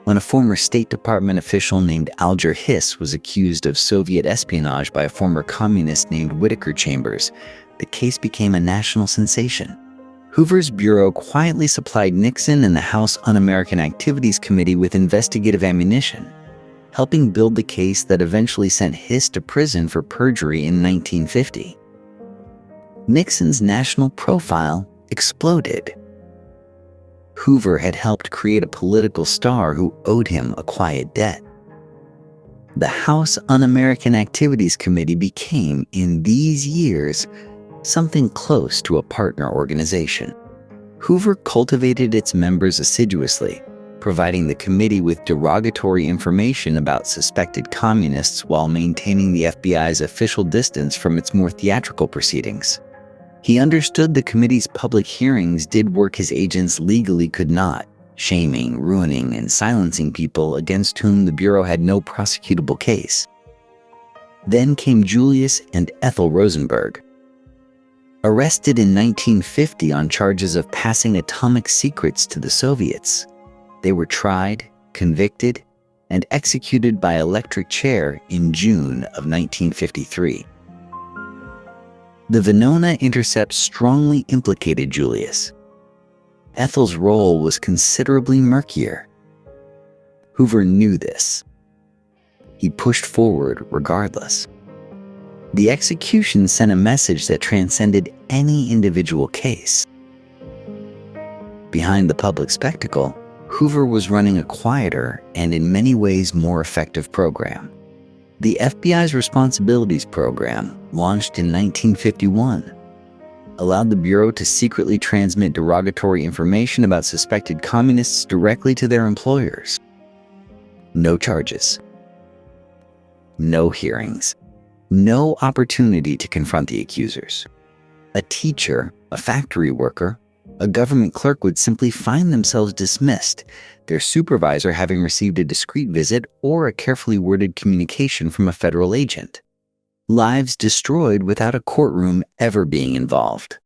When a former State Department official named Alger Hiss was accused of Soviet espionage by a former communist named Whittaker Chambers, the case became a national sensation. Hoover's bureau quietly supplied Nixon and the House Un-American Activities Committee with investigative ammunition, helping build the case that eventually sent Hiss to prison for perjury in 1950. Nixon's national profile exploded. Hoover had helped create a political star who owed him a quiet debt. The House Un-American Activities Committee became, in these years, something close to a partner organization. Hoover cultivated its members assiduously, providing the committee with derogatory information about suspected communists while maintaining the FBI's official distance from its more theatrical proceedings. He understood the committee's public hearings did work his agents legally could not, shaming, ruining, and silencing people against whom the Bureau had no prosecutable case. Then came Julius and Ethel Rosenberg. Arrested in 1950 on charges of passing atomic secrets to the Soviets, they were tried, convicted, and executed by electric chair in June of 1953. The Venona intercept strongly implicated Julius. Ethel's role was considerably murkier. Hoover knew this. He pushed forward regardless. The execution sent a message that transcended any individual case. Behind the public spectacle, Hoover was running a quieter and in many ways more effective program. The FBI's Responsibilities Program, launched in 1951, allowed the Bureau to secretly transmit derogatory information about suspected communists directly to their employers. No charges. No hearings. No opportunity to confront the accusers. A teacher, a factory worker, a government clerk would simply find themselves dismissed, their supervisor having received a discreet visit or a carefully worded communication from a federal agent. Lives destroyed without a courtroom ever being involved.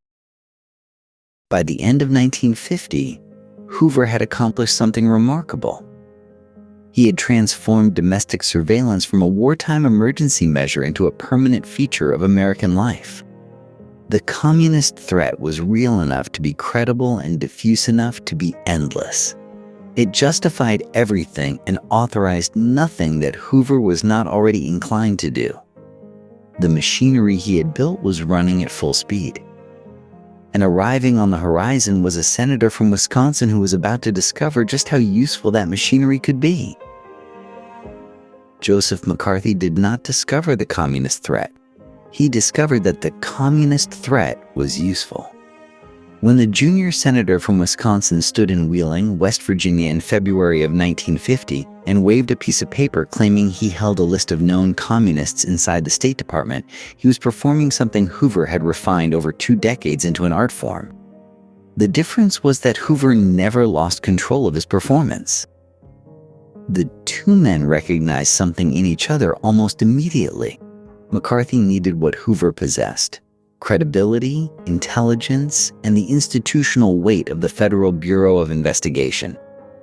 By the end of 1950, Hoover had accomplished something remarkable. He had transformed domestic surveillance from a wartime emergency measure into a permanent feature of American life. The communist threat was real enough to be credible and diffuse enough to be endless. It justified everything and authorized nothing that Hoover was not already inclined to do. The machinery he had built was running at full speed. And arriving on the horizon was a senator from Wisconsin who was about to discover just how useful that machinery could be. Joseph McCarthy did not discover the communist threat. He discovered that the communist threat was useful. When the junior senator from Wisconsin stood in Wheeling, West Virginia in February of 1950 and waved a piece of paper claiming he held a list of known communists inside the State Department, he was performing something Hoover had refined over 2 decades into an art form. The difference was that Hoover never lost control of his performance. The two men recognized something in each other almost immediately. McCarthy needed what Hoover possessed: credibility, intelligence, and the institutional weight of the Federal Bureau of Investigation,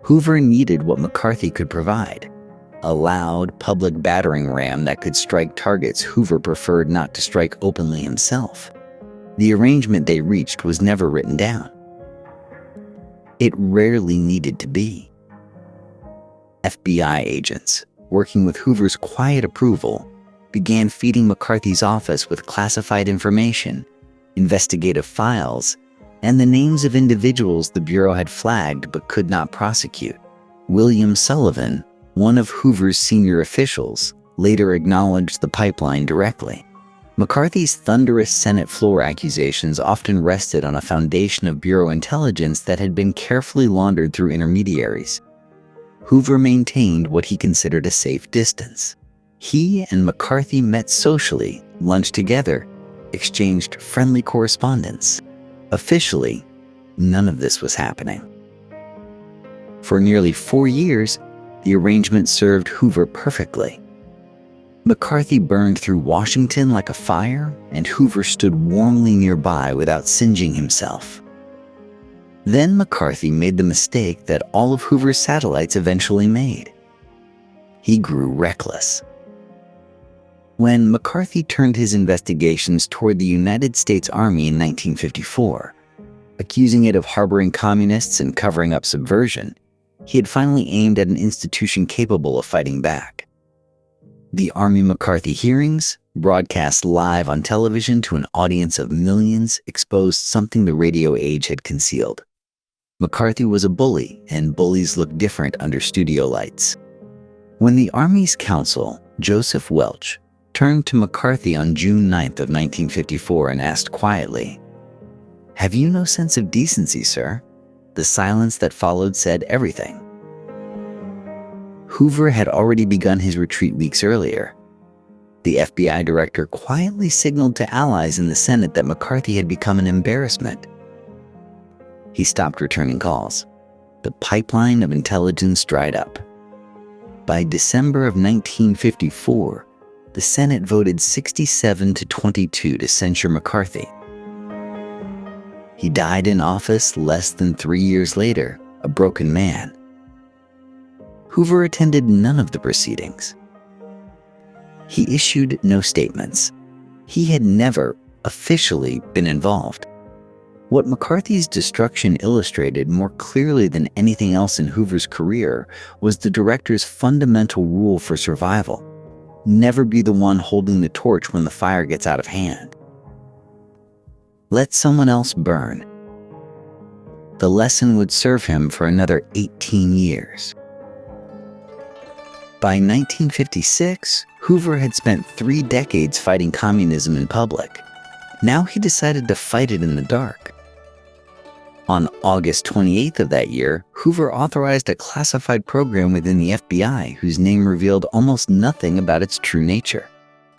Hoover needed what McCarthy could provide: a loud, public battering ram that could strike targets Hoover preferred not to strike openly himself. The arrangement they reached was never written down. It rarely needed to be. FBI agents, working with Hoover's quiet approval, began feeding McCarthy's office with classified information, investigative files, and the names of individuals the Bureau had flagged but could not prosecute. William Sullivan, one of Hoover's senior officials, later acknowledged the pipeline directly. McCarthy's thunderous Senate floor accusations often rested on a foundation of Bureau intelligence that had been carefully laundered through intermediaries. Hoover maintained what he considered a safe distance. He and McCarthy met socially, lunched together, exchanged friendly correspondence. Officially, none of this was happening. For nearly 4 years, the arrangement served Hoover perfectly. McCarthy burned through Washington like a fire, and Hoover stood warmly nearby without singeing himself. Then McCarthy made the mistake that all of Hoover's satellites eventually made. He grew reckless. When McCarthy turned his investigations toward the United States Army in 1954, accusing it of harboring communists and covering up subversion, he had finally aimed at an institution capable of fighting back. The Army McCarthy hearings, broadcast live on television to an audience of millions, exposed something the radio age had concealed. McCarthy was a bully, and bullies looked different under studio lights. When the Army's counsel, Joseph Welch, turned to McCarthy on June 9th of 1954 and asked quietly, "Have you no sense of decency, sir?" The silence that followed said everything. Hoover had already begun his retreat weeks earlier. The FBI director quietly signaled to allies in the Senate that McCarthy had become an embarrassment. He stopped returning calls. The pipeline of intelligence dried up. By December of 1954, the Senate voted 67 to 22 to censure McCarthy. He died in office less than 3 years later, a broken man. Hoover attended none of the proceedings. He issued no statements. He had never officially been involved. What McCarthy's destruction illustrated more clearly than anything else in Hoover's career was the director's fundamental rule for survival: never be the one holding the torch when the fire gets out of hand. Let someone else burn. The lesson would serve him for another 18 years. By 1956, Hoover had spent 3 decades fighting communism in public. Now he decided to fight it in the dark. On August 28th of that year, Hoover authorized a classified program within the FBI whose name revealed almost nothing about its true nature.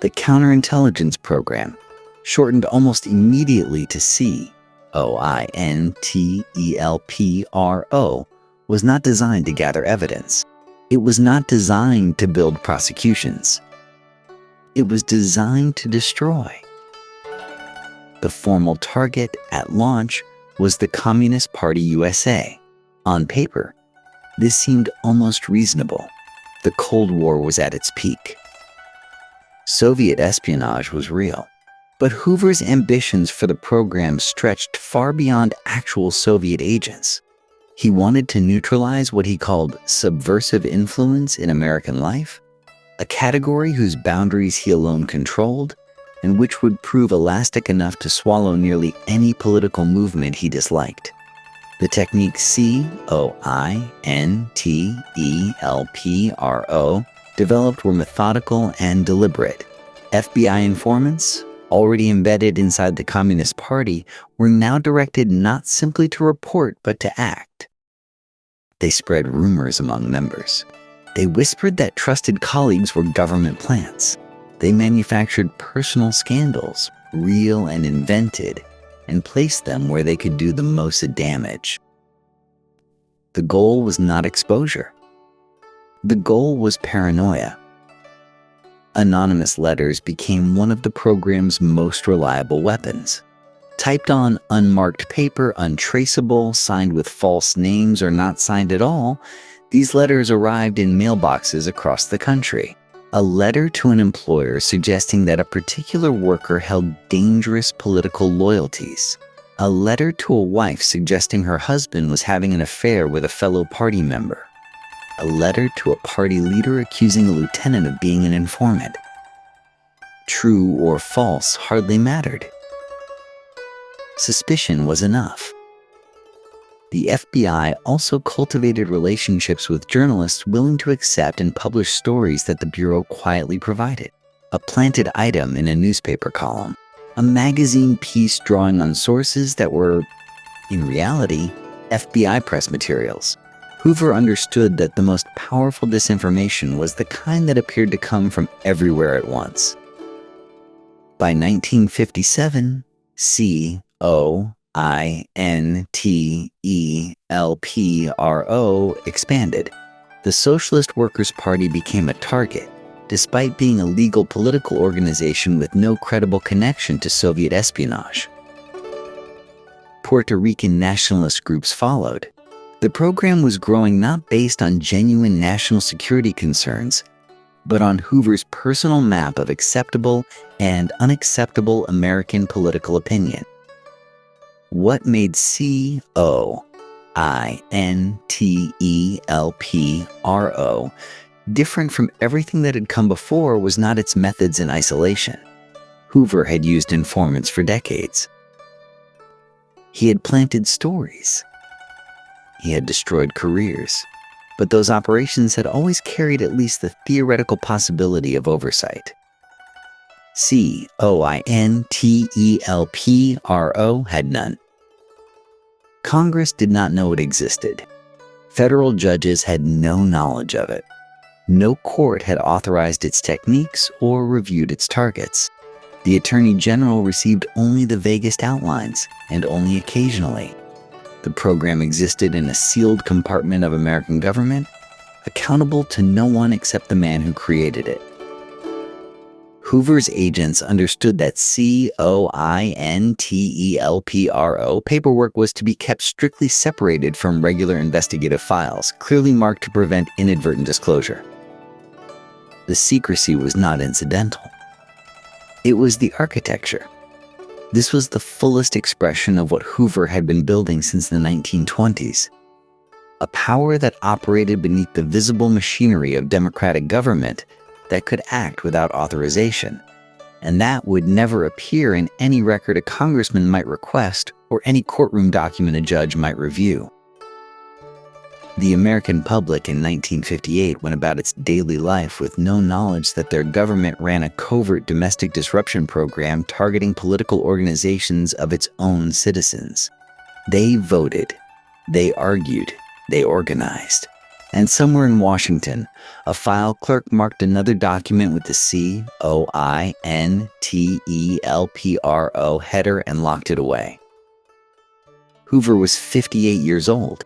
The Counterintelligence Program, shortened almost immediately to COINTELPRO, was not designed to gather evidence. It was not designed to build prosecutions. It was designed to destroy. The formal target at launch was the Communist Party USA. On paper, this seemed almost reasonable. The Cold War was at its peak. Soviet espionage was real. But Hoover's ambitions for the program stretched far beyond actual Soviet agents. He wanted to neutralize what he called subversive influence in American life, a category whose boundaries he alone controlled, and which would prove elastic enough to swallow nearly any political movement he disliked. The techniques COINTELPRO developed were methodical and deliberate. FBI informants, already embedded inside the Communist Party, were now directed not simply to report but to act. They spread rumors among members. They whispered that trusted colleagues were government plants. They manufactured personal scandals, real and invented, and placed them where they could do the most damage. The goal was not exposure. The goal was paranoia. Anonymous letters became one of the program's most reliable weapons. Typed on unmarked paper, untraceable, signed with false names or not signed at all, these letters arrived in mailboxes across the country. A letter to an employer suggesting that a particular worker held dangerous political loyalties. A letter to a wife suggesting her husband was having an affair with a fellow party member. A letter to a party leader accusing a lieutenant of being an informant. True or false hardly mattered. Suspicion was enough. The FBI also cultivated relationships with journalists willing to accept and publish stories that the Bureau quietly provided. A planted item in a newspaper column. A magazine piece drawing on sources that were, in reality, FBI press materials. Hoover understood that the most powerful disinformation was the kind that appeared to come from everywhere at once. By 1957, COINTELPRO expanded. The Socialist Workers' Party became a target, despite being a legal political organization with no credible connection to Soviet espionage. Puerto Rican nationalist groups followed. The program was growing not based on genuine national security concerns, but on Hoover's personal map of acceptable and unacceptable American political opinion. What made COINTELPRO different from everything that had come before was not its methods in isolation. Hoover had used informants for decades. He had planted stories. He had destroyed careers. But those operations had always carried at least the theoretical possibility of oversight. COINTELPRO had none. Congress did not know it existed. Federal judges had no knowledge of it. No court had authorized its techniques or reviewed its targets. The Attorney General received only the vaguest outlines, and only occasionally. The program existed in a sealed compartment of American government, accountable to no one except the man who created it. Hoover's agents understood that COINTELPRO paperwork was to be kept strictly separated from regular investigative files, clearly marked to prevent inadvertent disclosure. The secrecy was not incidental. It was the architecture. This was the fullest expression of what Hoover had been building since the 1920s. A power that operated beneath the visible machinery of democratic government that could act without authorization, and that would never appear in any record a congressman might request or any courtroom document a judge might review. The American public in 1958 went about its daily life with no knowledge that their government ran a covert domestic disruption program targeting political organizations of its own citizens. They voted, they argued, they organized. And somewhere in Washington, a file clerk marked another document with the COINTELPRO header and locked it away. Hoover was 58 years old.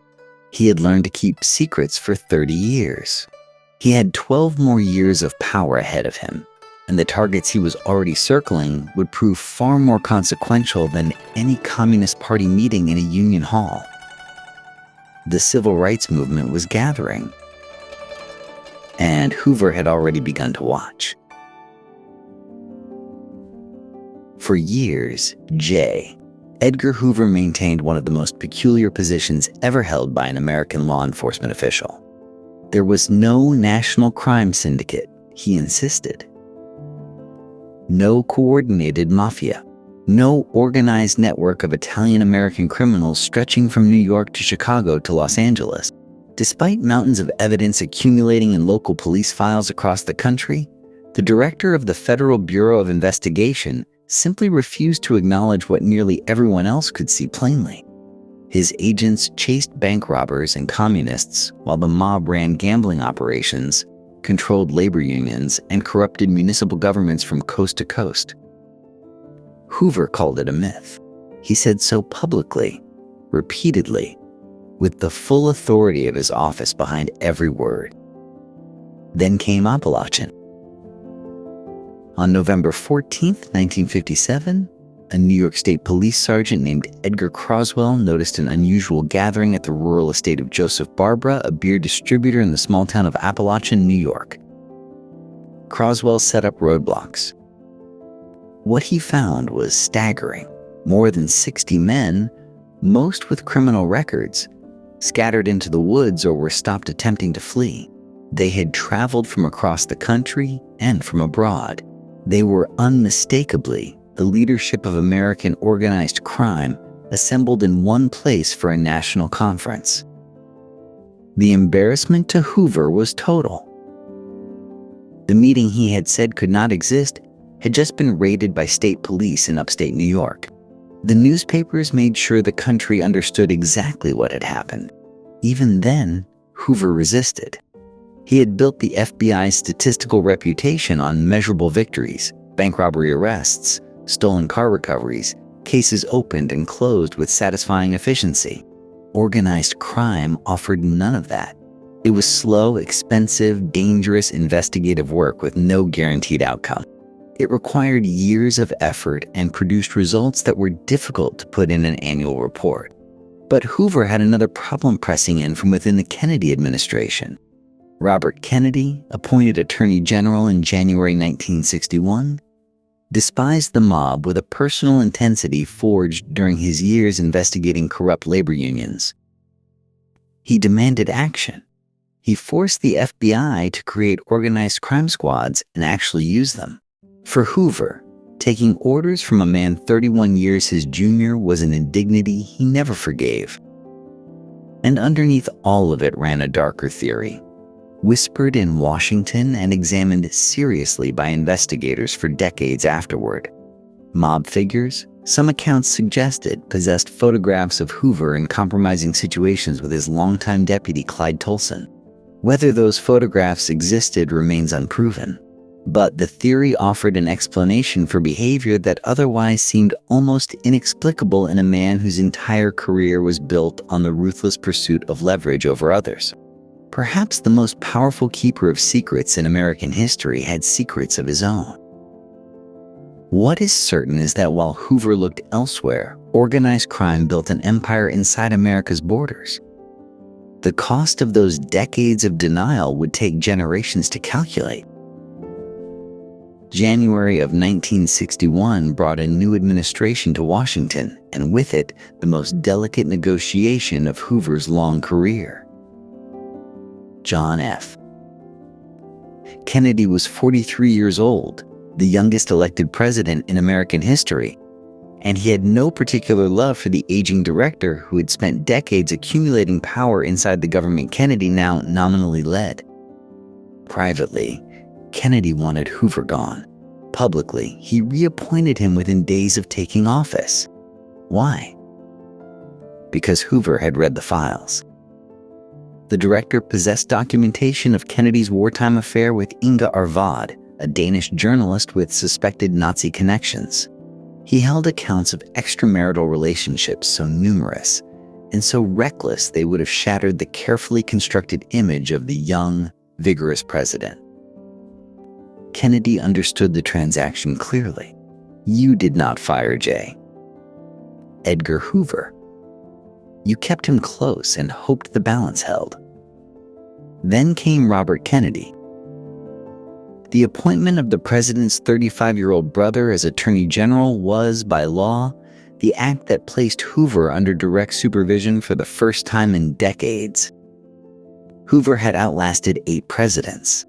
He had learned to keep secrets for 30 years. He had 12 more years of power ahead of him, and the targets he was already circling would prove far more consequential than any Communist Party meeting in a Union Hall. The civil rights movement was gathering, and Hoover had already begun to watch. For years, Edgar Hoover maintained one of the most peculiar positions ever held by an American law enforcement official. There was no national crime syndicate, he insisted. No coordinated mafia. No organized network of Italian-American criminals stretching from New York to Chicago to Los Angeles. Despite mountains of evidence accumulating in local police files across the country, the director of the Federal Bureau of Investigation simply refused to acknowledge what nearly everyone else could see plainly. His agents chased bank robbers and communists while the mob ran gambling operations, controlled labor unions, and corrupted municipal governments from coast to coast. Hoover called it a myth. He said so publicly, repeatedly, with the full authority of his office behind every word. Then came Appalachian. On November 14, 1957, a New York State police sergeant named Edgar Croswell noticed an unusual gathering at the rural estate of Joseph Barbara, a beer distributor in the small town of Appalachian, New York. Croswell set up roadblocks. What he found was staggering. More than 60 men, most with criminal records, scattered into the woods or were stopped attempting to flee. They had traveled from across the country and from abroad. They were unmistakably the leadership of American organized crime assembled in one place for a national conference. The embarrassment to Hoover was total. The meeting he had said could not exist had just been raided by state police in upstate New York. The newspapers made sure the country understood exactly what had happened. Even then, Hoover resisted. He had built the FBI's statistical reputation on measurable victories, bank robbery arrests, stolen car recoveries, cases opened and closed with satisfying efficiency. Organized crime offered none of that. It was slow, expensive, dangerous investigative work with no guaranteed outcome. It required years of effort and produced results that were difficult to put in an annual report. But Hoover had another problem pressing in from within the Kennedy administration. Robert Kennedy, appointed Attorney General in January 1961, despised the mob with a personal intensity forged during his years investigating corrupt labor unions. He demanded action. He forced the FBI to create organized crime squads and actually use them. For Hoover, taking orders from a man 31 years his junior was an indignity he never forgave. And underneath all of it ran a darker theory, whispered in Washington and examined seriously by investigators for decades afterward. Mob figures, some accounts suggested, possessed photographs of Hoover in compromising situations with his longtime deputy Clyde Tolson. Whether those photographs existed remains unproven, but the theory offered an explanation for behavior that otherwise seemed almost inexplicable in a man whose entire career was built on the ruthless pursuit of leverage over others. Perhaps the most powerful keeper of secrets in American history had secrets of his own. What is certain is that while Hoover looked elsewhere, organized crime built an empire inside America's borders. The cost of those decades of denial would take generations to calculate. January of 1961 brought a new administration to Washington, and with it, the most delicate negotiation of Hoover's long career. John F. Kennedy was 43 years old, the youngest elected president in American history, and he had no particular love for the aging director who had spent decades accumulating power inside the government Kennedy now nominally led. Privately, Kennedy wanted Hoover gone. Publicly, he reappointed him within days of taking office. Why? Because Hoover had read the files. The director possessed documentation of Kennedy's wartime affair with Inga Arvad, a Danish journalist with suspected Nazi connections. He held accounts of extramarital relationships so numerous and so reckless they would have shattered the carefully constructed image of the young, vigorous president. Kennedy understood the transaction clearly. You did not fire J. Edgar Hoover. You kept him close and hoped the balance held. Then came Robert Kennedy. The appointment of the president's 35-year-old brother as Attorney General was, by law, the act that placed Hoover under direct supervision for the first time in decades. Hoover had outlasted 8 presidents.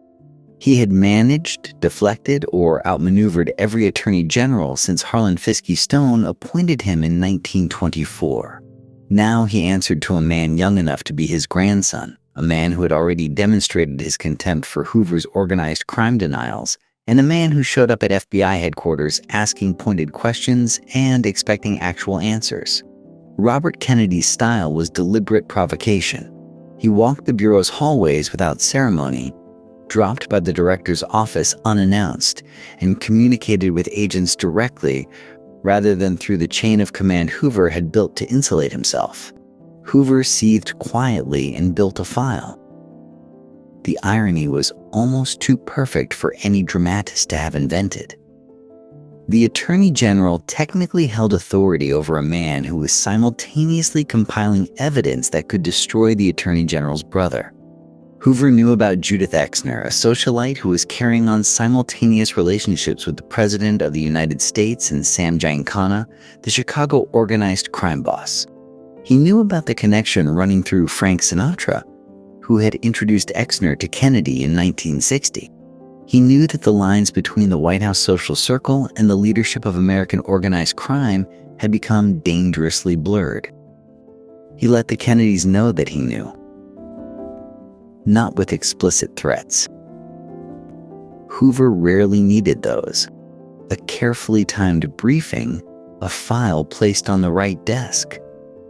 He had managed, deflected, or outmaneuvered every attorney general since Harlan Fiske Stone appointed him in 1924. Now he answered to a man young enough to be his grandson, a man who had already demonstrated his contempt for Hoover's organized crime denials, and a man who showed up at FBI headquarters asking pointed questions and expecting actual answers. Robert Kennedy's style was deliberate provocation. He walked the bureau's hallways without ceremony, dropped by the director's office unannounced, and communicated with agents directly rather than through the chain of command Hoover had built to insulate himself. Hoover seethed quietly and built a file. The irony was almost too perfect for any dramatist to have invented. The Attorney General technically held authority over a man who was simultaneously compiling evidence that could destroy the Attorney General's brother. Hoover knew about Judith Exner, a socialite who was carrying on simultaneous relationships with the President of the United States and Sam Giancana, the Chicago organized crime boss. He knew about the connection running through Frank Sinatra, who had introduced Exner to Kennedy in 1960. He knew that the lines between the White House social circle and the leadership of American organized crime had become dangerously blurred. He let the Kennedys know that he knew, not with explicit threats. Hoover rarely needed those. A carefully timed briefing, a file placed on the right desk,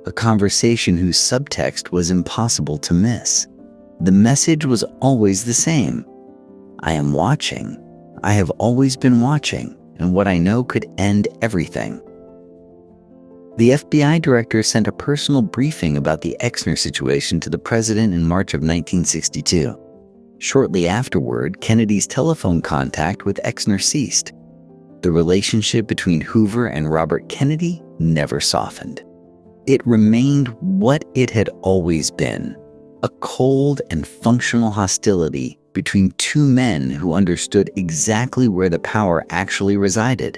a conversation whose subtext was impossible to miss. The message was always the same. I am watching. I have always been watching, and what I know could end everything. The FBI director sent a personal briefing about the Exner situation to the president in March of 1962. Shortly afterward, Kennedy's telephone contact with Exner ceased. The relationship between Hoover and Robert Kennedy never softened. It remained what it had always been, a cold and functional hostility between two men who understood exactly where the power actually resided.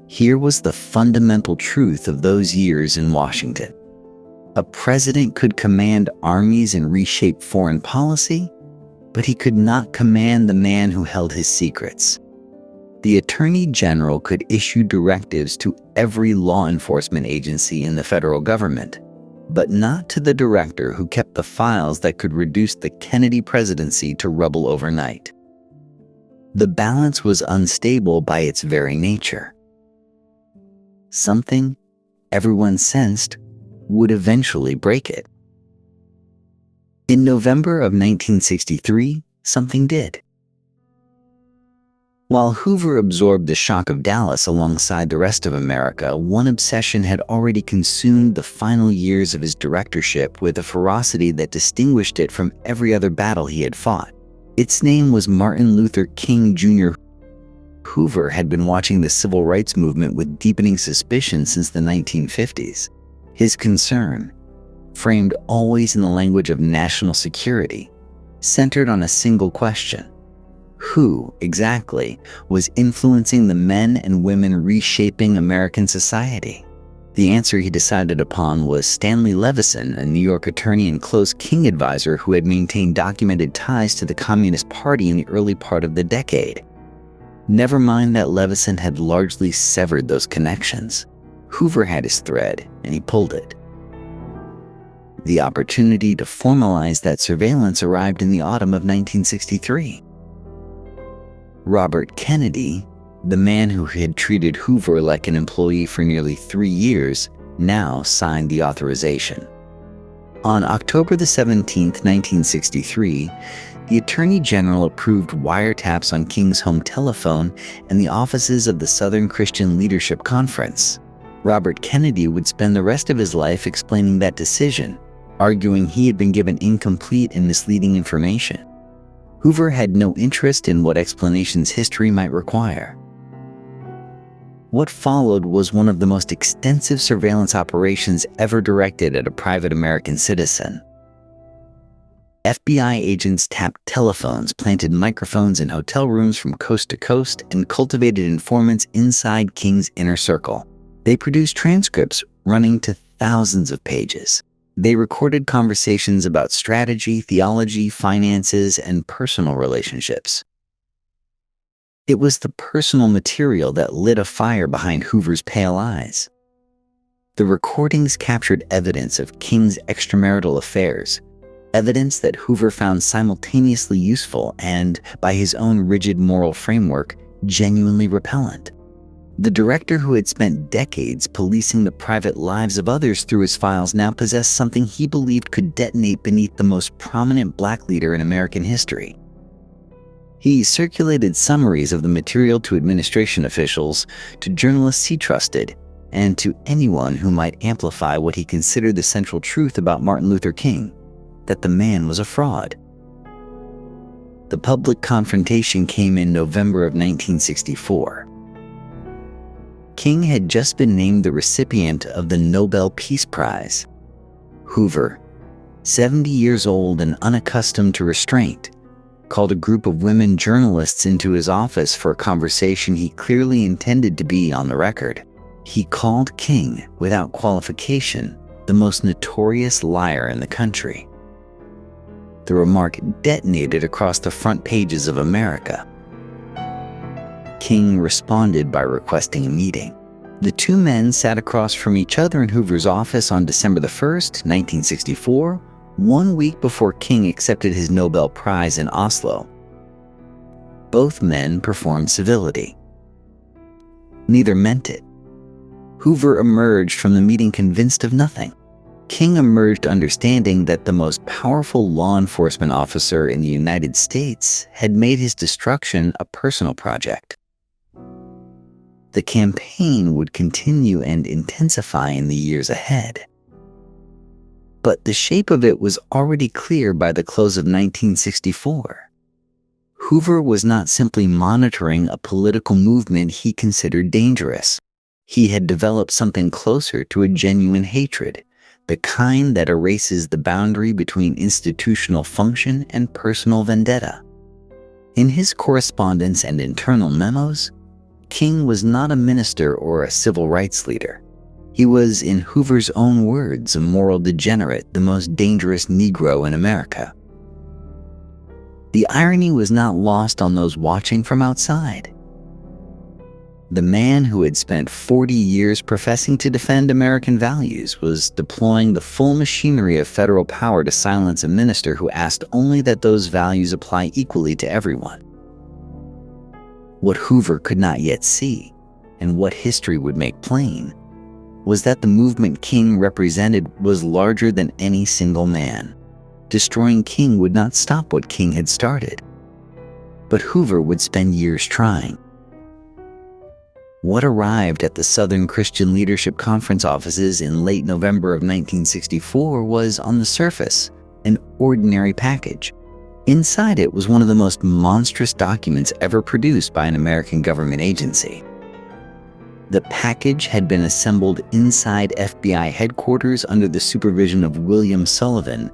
Here was the fundamental truth of those years in Washington. A president could command armies and reshape foreign policy, but he could not command the man who held his secrets. The Attorney General could issue directives to every law enforcement agency in the federal government, but not to the director who kept the files that could reduce the Kennedy presidency to rubble overnight. The balance was unstable by its very nature. Something, everyone sensed, would eventually break it. In November of 1963, something did. While Hoover absorbed the shock of Dallas alongside the rest of America, one obsession had already consumed the final years of his directorship with a ferocity that distinguished it from every other battle he had fought. Its name was Martin Luther King Jr. Hoover had been watching the civil rights movement with deepening suspicion since the 1950s. His concern, framed always in the language of national security, centered on a single question. Who, exactly, was influencing the men and women reshaping American society? The answer he decided upon was Stanley Levison, a New York attorney and close King advisor who had maintained documented ties to the Communist Party in the early part of the decade. Never mind that Levison had largely severed those connections. Hoover had his thread, and he pulled it. The opportunity to formalize that surveillance arrived in the autumn of 1963. Robert Kennedy, the man who had treated Hoover like an employee for nearly 3 years, now signed the authorization. On October 17, 1963, the Attorney General approved wiretaps on King's home telephone and the offices of the Southern Christian Leadership Conference. Robert Kennedy would spend the rest of his life explaining that decision, arguing he had been given incomplete and misleading information. Hoover had no interest in what explanations history might require. What followed was one of the most extensive surveillance operations ever directed at a private American citizen. FBI agents tapped telephones, planted microphones in hotel rooms from coast to coast, and cultivated informants inside King's inner circle. They produced transcripts running to thousands of pages. They recorded conversations about strategy, theology, finances, and personal relationships. It was the personal material that lit a fire behind Hoover's pale eyes. The recordings captured evidence of King's extramarital affairs, evidence that Hoover found simultaneously useful and, by his own rigid moral framework, genuinely repellent. The director who had spent decades policing the private lives of others through his files now possessed something he believed could detonate beneath the most prominent black leader in American history. He circulated summaries of the material to administration officials, to journalists he trusted, and to anyone who might amplify what he considered the central truth about Martin Luther King, that the man was a fraud. The public confrontation came in November of 1964. King had just been named the recipient of the Nobel Peace Prize. Hoover, 70 years old and unaccustomed to restraint, called a group of women journalists into his office for a conversation he clearly intended to be on the record. He called King, without qualification, the most notorious liar in the country. The remark detonated across the front pages of America. King responded by requesting a meeting. The two men sat across from each other in Hoover's office on December 1st, 1964, 1 week before King accepted his Nobel Prize in Oslo. Both men performed civility. Neither meant it. Hoover emerged from the meeting convinced of nothing. King emerged understanding that the most powerful law enforcement officer in the United States had made his destruction a personal project. The campaign would continue and intensify in the years ahead. But the shape of it was already clear by the close of 1964. Hoover was not simply monitoring a political movement he considered dangerous. He had developed something closer to a genuine hatred, the kind that erases the boundary between institutional function and personal vendetta. In his correspondence and internal memos, King was not a minister or a civil rights leader. He was, in Hoover's own words, a moral degenerate, the most dangerous Negro in America. The irony was not lost on those watching from outside. The man who had spent 40 years professing to defend American values was deploying the full machinery of federal power to silence a minister who asked only that those values apply equally to everyone. What Hoover could not yet see, and what history would make plain, was that the movement King represented was larger than any single man. Destroying King would not stop what King had started. But Hoover would spend years trying. What arrived at the Southern Christian Leadership Conference offices in late November of 1964 was, on the surface, an ordinary package. Inside it was one of the most monstrous documents ever produced by an American government agency. The package had been assembled inside FBI headquarters under the supervision of William Sullivan,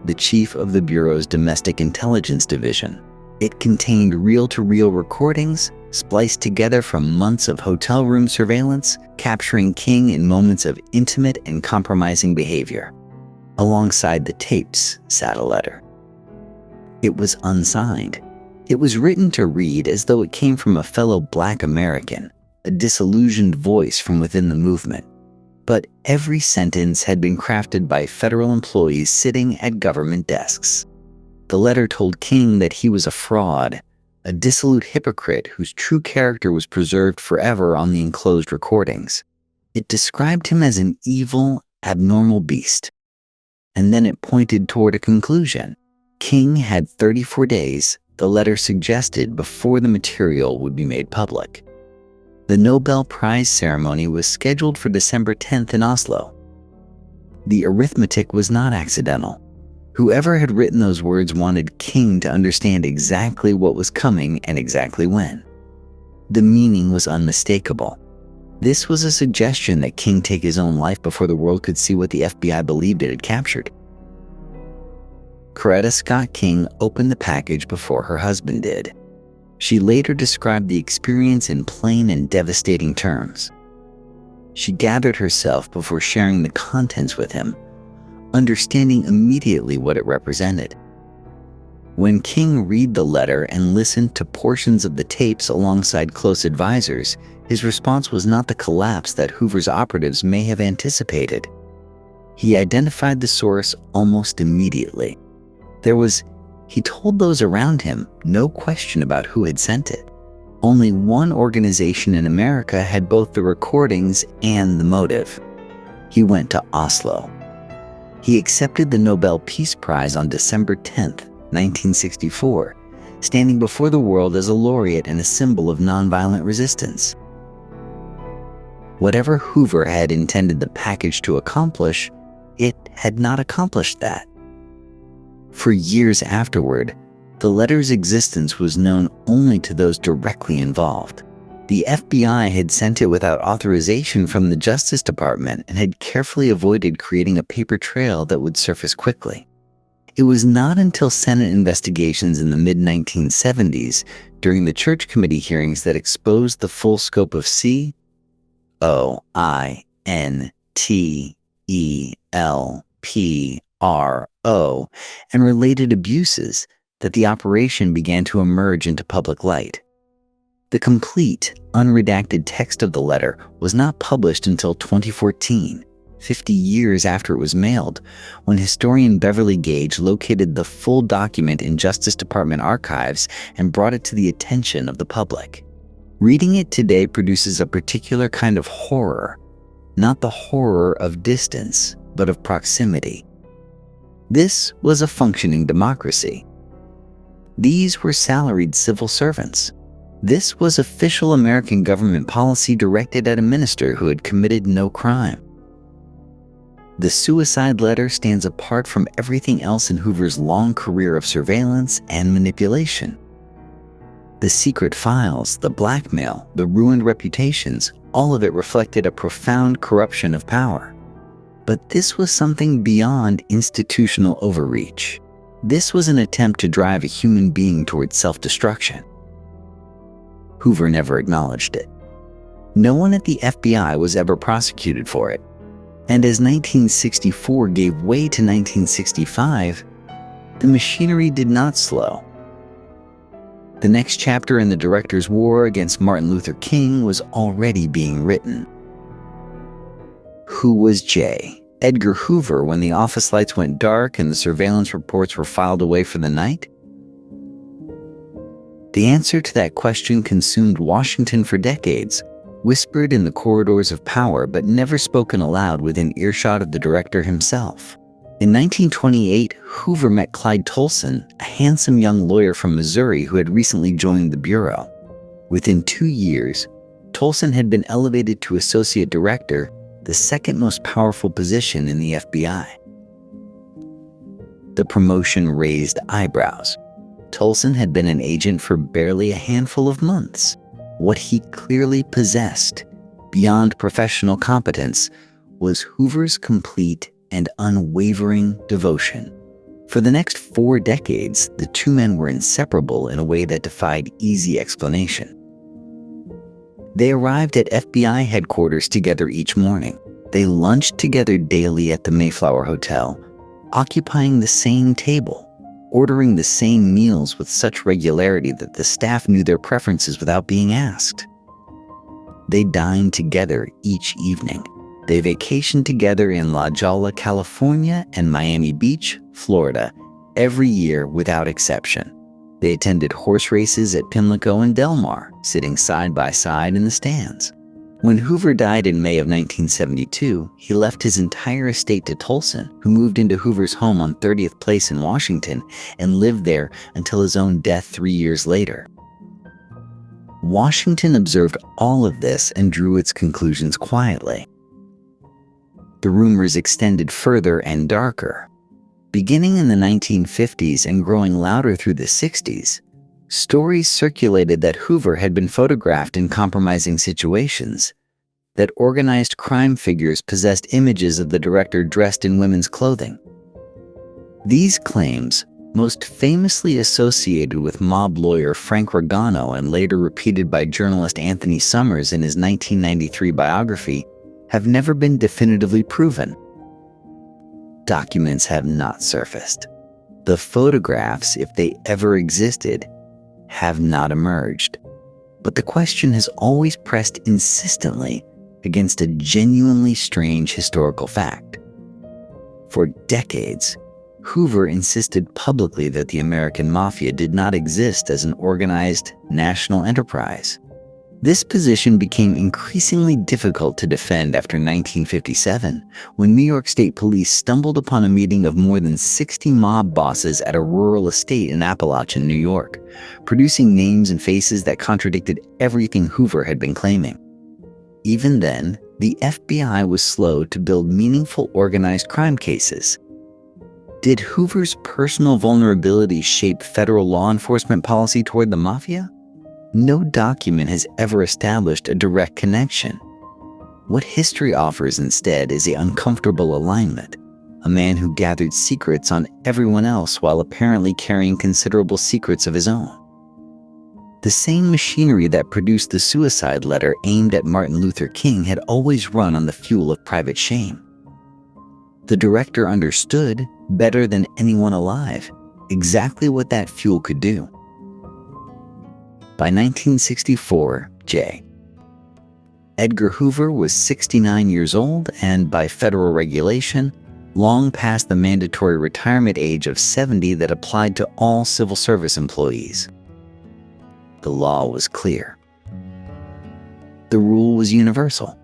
the chief of the Bureau's Domestic Intelligence Division. It contained reel-to-reel recordings, spliced together from months of hotel room surveillance, capturing King in moments of intimate and compromising behavior. Alongside the tapes sat a letter. It was unsigned. It was written to read as though it came from a fellow Black American, a disillusioned voice from within the movement. But every sentence had been crafted by federal employees sitting at government desks. The letter told King that he was a fraud, a dissolute hypocrite whose true character was preserved forever on the enclosed recordings. It described him as an evil, abnormal beast. And then it pointed toward a conclusion. King had 34 days, the letter suggested, before the material would be made public. The Nobel Prize ceremony was scheduled for December 10th in Oslo. The arithmetic was not accidental. Whoever had written those words wanted King to understand exactly what was coming and exactly when. The meaning was unmistakable. This was a suggestion that King take his own life before the world could see what the FBI believed it had captured. Coretta Scott King opened the package before her husband did. She later described the experience in plain and devastating terms. She gathered herself before sharing the contents with him, understanding immediately what it represented. When King read the letter and listened to portions of the tapes alongside close advisors, his response was not the collapse that Hoover's operatives may have anticipated. He identified the source almost immediately. He told those around him, no question about who had sent it. Only one organization in America had both the recordings and the motive. He went to Oslo. He accepted the Nobel Peace Prize on December 10th, 1964, standing before the world as a laureate and a symbol of nonviolent resistance. Whatever Hoover had intended the package to accomplish, it had not accomplished that. For years afterward, the letter's existence was known only to those directly involved. The FBI had sent it without authorization from the Justice Department and had carefully avoided creating a paper trail that would surface quickly. It was not until Senate investigations in the mid-1970s, during the Church Committee hearings, that exposed the full scope of COINTELPRO and related abuses that the operation began to emerge into public light. The complete, unredacted text of the letter was not published until 2014, 50 years after it was mailed, when historian Beverly Gage located the full document in Justice Department archives and brought it to the attention of the public. Reading it today produces a particular kind of horror, not the horror of distance, but of proximity. This was a functioning democracy. These were salaried civil servants. This was official American government policy directed at a minister who had committed no crime. The suicide letter stands apart from everything else in Hoover's long career of surveillance and manipulation. The secret files, the blackmail, the ruined reputations, all of it reflected a profound corruption of power. But this was something beyond institutional overreach. This was an attempt to drive a human being towards self-destruction. Hoover never acknowledged it. No one at the FBI was ever prosecuted for it. And as 1964 gave way to 1965, the machinery did not slow. The next chapter in the director's war against Martin Luther King was already being written. Who was J. Edgar Hoover when the office lights went dark and the surveillance reports were filed away for the night? The answer to that question consumed Washington for decades, whispered in the corridors of power but never spoken aloud within earshot of the director himself. In 1928, Hoover met Clyde Tolson, a handsome young lawyer from Missouri who had recently joined the Bureau. Within 2 years, Tolson had been elevated to associate director, the second most powerful position in the FBI. The promotion raised eyebrows. Tolson had been an agent for barely a handful of months. What he clearly possessed, beyond professional competence, was Hoover's complete and unwavering devotion. For the next 4 decades, the two men were inseparable in a way that defied easy explanation. They arrived at FBI headquarters together each morning. They lunched together daily at the Mayflower Hotel, occupying the same table, ordering the same meals with such regularity that the staff knew their preferences without being asked. They dined together each evening. They vacationed together in La Jolla, California, and Miami Beach, Florida, every year without exception. They attended horse races at Pimlico and Del Mar, sitting side by side in the stands. When Hoover died in May of 1972, he left his entire estate to Tolson, who moved into Hoover's home on 30th Place in Washington and lived there until his own death 3 years later. Washington observed all of this and drew its conclusions quietly. The rumors extended further and darker. Beginning in the 1950s and growing louder through the 60s, stories circulated that Hoover had been photographed in compromising situations, that organized crime figures possessed images of the director dressed in women's clothing. These claims, most famously associated with mob lawyer Frank Regano and later repeated by journalist Anthony Summers in his 1993 biography, have never been definitively proven. Documents have not surfaced. The photographs, if they ever existed, have not emerged. But the question has always pressed insistently against a genuinely strange historical fact. For decades, Hoover insisted publicly that the American Mafia did not exist as an organized national enterprise. This position became increasingly difficult to defend after 1957, when New York State Police stumbled upon a meeting of more than 60 mob bosses at a rural estate in Appalachian, New York, producing names and faces that contradicted everything Hoover had been claiming. Even then, the FBI was slow to build meaningful organized crime cases. Did Hoover's personal vulnerability shape federal law enforcement policy toward the Mafia? no document has ever established a direct connection. What history offers instead is the uncomfortable alignment, a man who gathered secrets on everyone else while apparently carrying considerable secrets of his own. The same machinery that produced the suicide letter aimed at Martin Luther King had always run on the fuel of private shame. The director understood, better than anyone alive, exactly what that fuel could do. By 1964, Edgar Hoover was 69 years old and, by federal regulation, long past the mandatory retirement age of 70 that applied to all civil service employees. The law was clear. The rule was universal,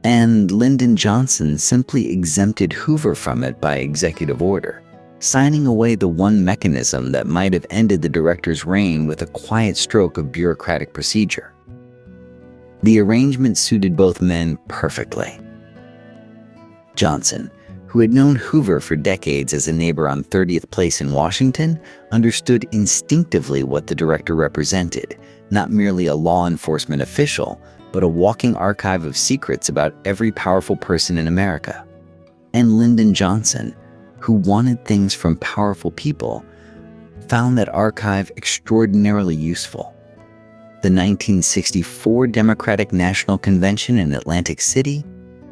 and Lyndon Johnson simply exempted Hoover from it by executive order, signing away the one mechanism that might have ended the director's reign with a quiet stroke of bureaucratic procedure. The arrangement suited both men perfectly. Johnson, who had known Hoover for decades as a neighbor on 30th Place in Washington, understood instinctively what the director represented, not merely a law enforcement official, but a walking archive of secrets about every powerful person in America. And Lyndon Johnson, who wanted things from powerful people, found that archive extraordinarily useful. The 1964 Democratic National Convention in Atlantic City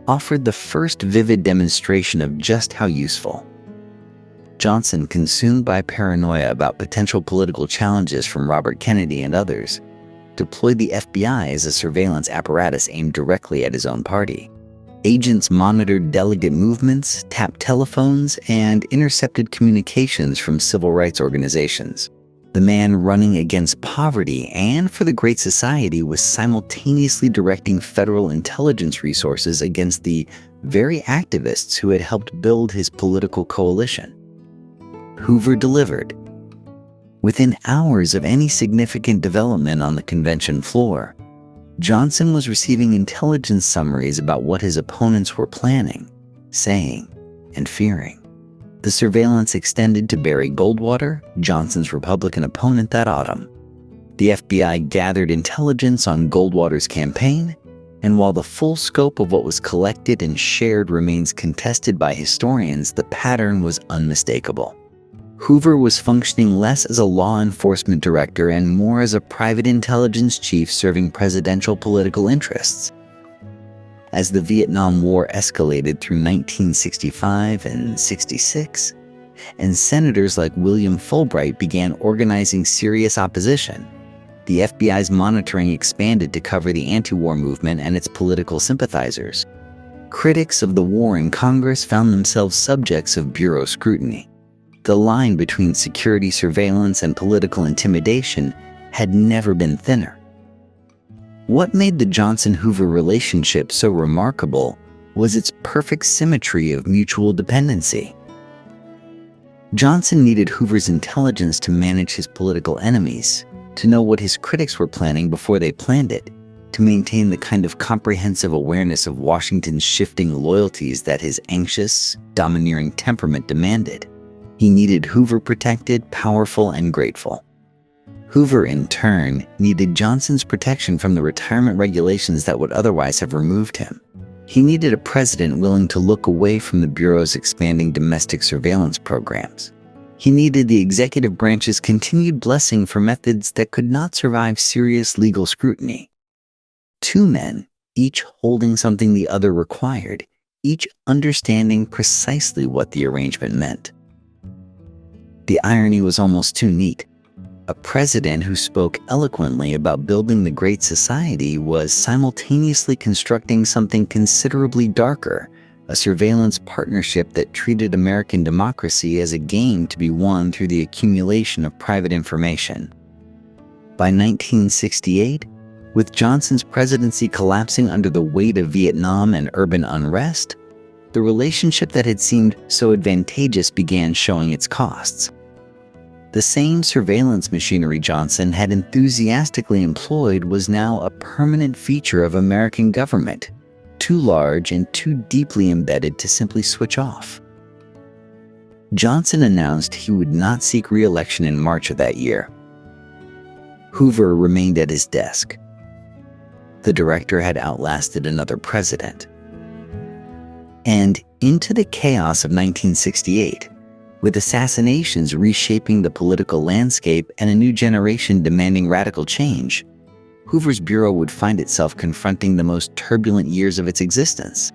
offered the first vivid demonstration of just how useful. Johnson, consumed by paranoia about potential political challenges from Robert Kennedy and others, deployed the FBI as a surveillance apparatus aimed directly at his own party. Agents monitored delegate movements, tapped telephones, and intercepted communications from civil rights organizations. The man running against poverty and for the Great Society was simultaneously directing federal intelligence resources against the very activists who had helped build his political coalition. Hoover delivered. Within hours of any significant development on the convention floor, Johnson was receiving intelligence summaries about what his opponents were planning, saying, and fearing. The surveillance extended to Barry Goldwater, Johnson's Republican opponent that autumn. The FBI gathered intelligence on Goldwater's campaign, and while the full scope of what was collected and shared remains contested by historians, the pattern was unmistakable. Hoover was functioning less as a law enforcement director and more as a private intelligence chief serving presidential political interests. As the Vietnam War escalated through 1965 and 66, and senators like William Fulbright began organizing serious opposition, the FBI's monitoring expanded to cover the anti-war movement and its political sympathizers. Critics of the war in Congress found themselves subjects of bureau scrutiny. The line between security surveillance and political intimidation had never been thinner. What made the Johnson-Hoover relationship so remarkable was its perfect symmetry of mutual dependency. Johnson needed Hoover's intelligence to manage his political enemies, to know what his critics were planning before they planned it, to maintain the kind of comprehensive awareness of Washington's shifting loyalties that his anxious, domineering temperament demanded. He needed Hoover protected, powerful, and grateful. Hoover, in turn, needed Johnson's protection from the retirement regulations that would otherwise have removed him. He needed a president willing to look away from the Bureau's expanding domestic surveillance programs. He needed the executive branch's continued blessing for methods that could not survive serious legal scrutiny. Two men, each holding something the other required, each understanding precisely what the arrangement meant. The irony was almost too neat. A president who spoke eloquently about building the Great Society was simultaneously constructing something considerably darker, a surveillance partnership that treated American democracy as a game to be won through the accumulation of private information. By 1968, with Johnson's presidency collapsing under the weight of Vietnam and urban unrest, the relationship that had seemed so advantageous began showing its costs. The same surveillance machinery Johnson had enthusiastically employed was now a permanent feature of American government, too large and too deeply embedded to simply switch off. Johnson announced he would not seek re-election in March of that year. Hoover remained at his desk. The director had outlasted another president. And into the chaos of 1968, with assassinations reshaping the political landscape and a new generation demanding radical change, Hoover's bureau would find itself confronting the most turbulent years of its existence.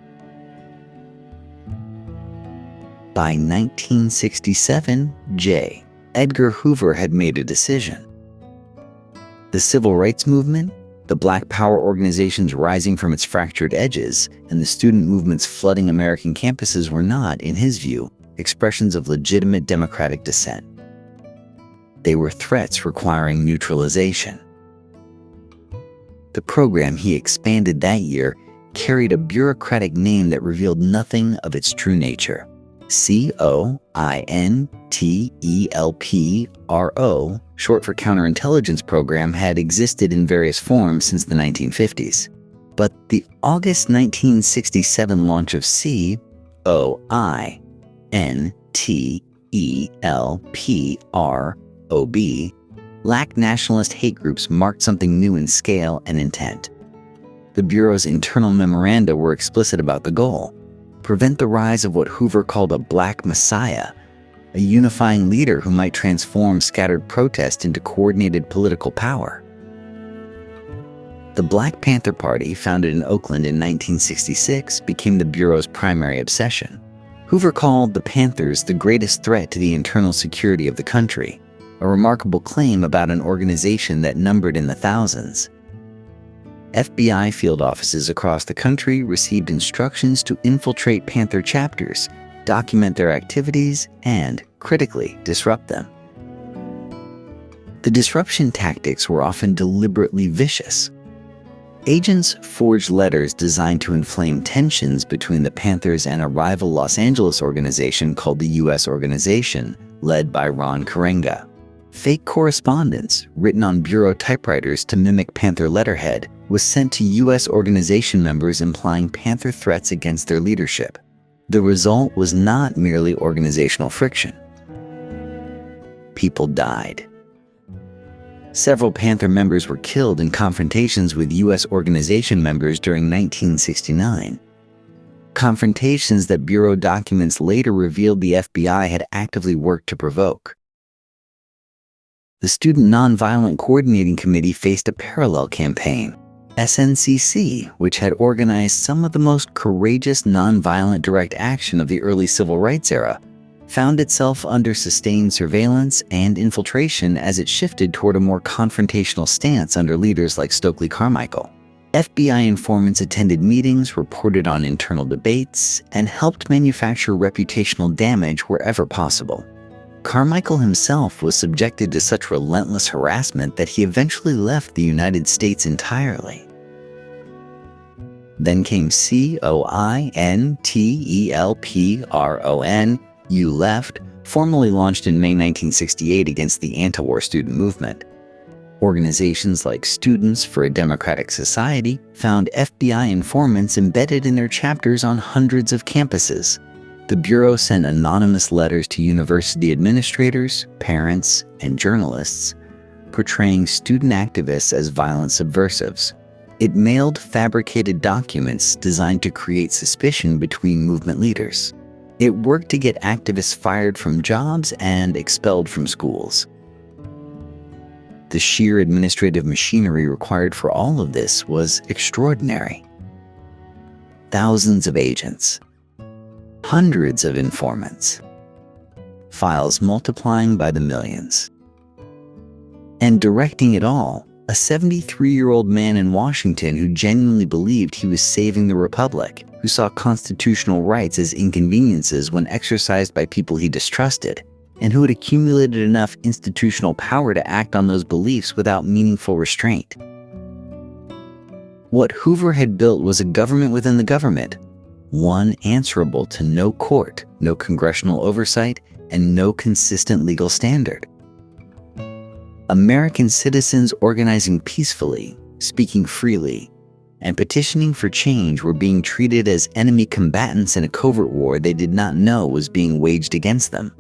By 1967, Edgar Hoover had made a decision. The civil rights movement, the Black Power organizations rising from its fractured edges, and the student movements flooding American campuses were not, in his view, expressions of legitimate democratic dissent. They were threats requiring neutralization. The program he expanded that year carried a bureaucratic name that revealed nothing of its true nature. COINTELPRO, short for Counterintelligence Program, had existed in various forms since the 1950s. But the August 1967 launch of COINTELPROB Black nationalist hate groups marked something new in scale and intent. The Bureau's internal memoranda were explicit about the goal: prevent the rise of what Hoover called a Black Messiah, a unifying leader who might transform scattered protest into coordinated political power. The Black Panther Party, founded in Oakland in 1966, became the Bureau's primary obsession. Hoover called the Panthers the greatest threat to the internal security of the country, a remarkable claim about an organization that numbered in the thousands. FBI field offices across the country received instructions to infiltrate Panther chapters, document their activities, and, critically, disrupt them. The disruption tactics were often deliberately vicious. Agents forged letters designed to inflame tensions between the Panthers and a rival Los Angeles organization called the U.S. Organization, led by Ron Karenga. Fake correspondence, written on Bureau typewriters to mimic Panther letterhead, was sent to U.S. organization members implying Panther threats against their leadership. The result was not merely organizational friction. People died. Several Panther members were killed in confrontations with U.S. organization members during 1969. Confrontations that Bureau documents later revealed the FBI had actively worked to provoke. The Student Nonviolent Coordinating Committee faced a parallel campaign. SNCC, which had organized some of the most courageous nonviolent direct action of the early civil rights era, found itself under sustained surveillance and infiltration as it shifted toward a more confrontational stance under leaders like Stokely Carmichael. FBI informants attended meetings, reported on internal debates, and helped manufacture reputational damage wherever possible. Carmichael himself was subjected to such relentless harassment that he eventually left the United States entirely. Then came COINTELPRON, You Left, formally launched in May 1968 against the anti-war student movement. Organizations like Students for a Democratic Society found FBI informants embedded in their chapters on hundreds of campuses. The Bureau sent anonymous letters to university administrators, parents, and journalists, portraying student activists as violent subversives. It mailed fabricated documents designed to create suspicion between movement leaders. It worked to get activists fired from jobs and expelled from schools. The sheer administrative machinery required for all of this was extraordinary. Thousands of agents, hundreds of informants, files multiplying by the millions. And directing it all, a 73-year-old man in Washington who genuinely believed he was saving the Republic, who saw constitutional rights as inconveniences when exercised by people he distrusted, and who had accumulated enough institutional power to act on those beliefs without meaningful restraint. What Hoover had built was a government within the government, one answerable to no court, no congressional oversight, and no consistent legal standard. American citizens organizing peacefully, speaking freely, and petitioning for change were being treated as enemy combatants in a covert war they did not know was being waged against them.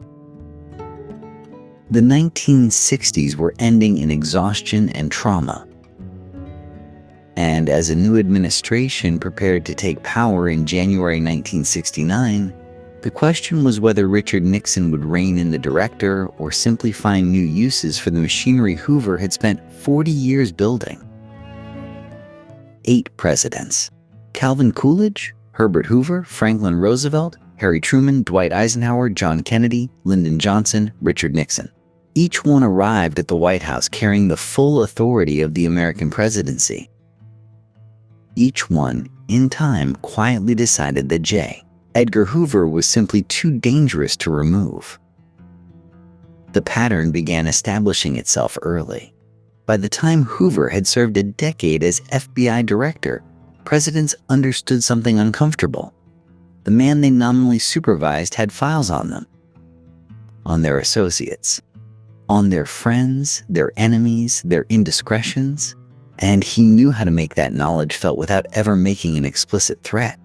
The 1960s were ending in exhaustion and trauma. And as a new administration prepared to take power in January 1969, the question was whether Richard Nixon would rein in the director or simply find new uses for the machinery Hoover had spent 40 years building. 8 presidents: Calvin Coolidge, Herbert Hoover, Franklin Roosevelt, Harry Truman, Dwight Eisenhower, John Kennedy, Lyndon Johnson, Richard Nixon. Each one arrived at the White House carrying the full authority of the American presidency. Each one, in time, quietly decided that J. Edgar Hoover was simply too dangerous to remove. The pattern began establishing itself early. By the time Hoover had served a decade as FBI director, presidents understood something uncomfortable. The man they nominally supervised had files on them, on their associates, on their friends, their enemies, their indiscretions, and he knew how to make that knowledge felt without ever making an explicit threat.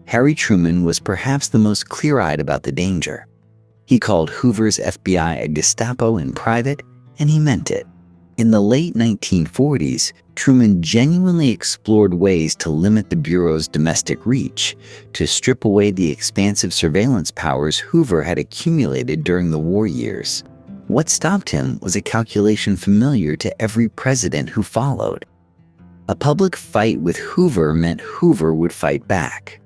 Harry Truman was perhaps the most clear-eyed about the danger. He called Hoover's FBI a Gestapo in private, and he meant it. In the late 1940s, Truman genuinely explored ways to limit the Bureau's domestic reach, to strip away the expansive surveillance powers Hoover had accumulated during the war years. What stopped him was a calculation familiar to every president who followed. A public fight with Hoover meant Hoover would fight back.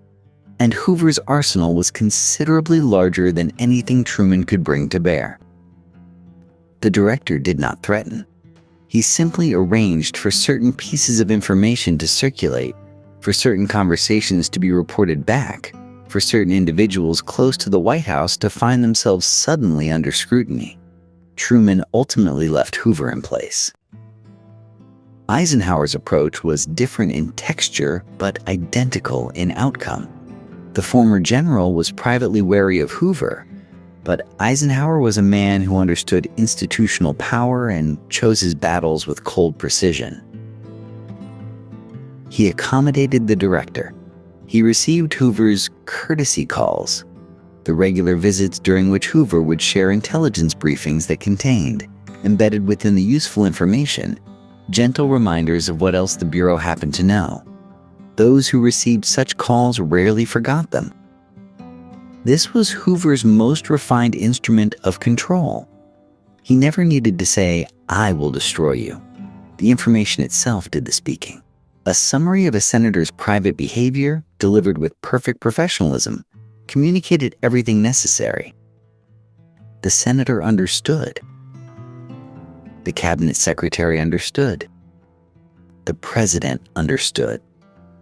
And Hoover's arsenal was considerably larger than anything Truman could bring to bear. The director did not threaten. He simply arranged for certain pieces of information to circulate, for certain conversations to be reported back, for certain individuals close to the White House to find themselves suddenly under scrutiny. Truman ultimately left Hoover in place. Eisenhower's approach was different in texture, but identical in outcome. The former general was privately wary of Hoover, but Eisenhower was a man who understood institutional power and chose his battles with cold precision. He accommodated the director. He received Hoover's courtesy calls, the regular visits during which Hoover would share intelligence briefings that contained, embedded within the useful information, gentle reminders of what else the Bureau happened to know. Those who received such calls rarely forgot them. This was Hoover's most refined instrument of control. He never needed to say, "I will destroy you." The information itself did the speaking. A summary of a senator's private behavior, delivered with perfect professionalism, communicated everything necessary. The senator understood. The cabinet secretary understood. The president understood.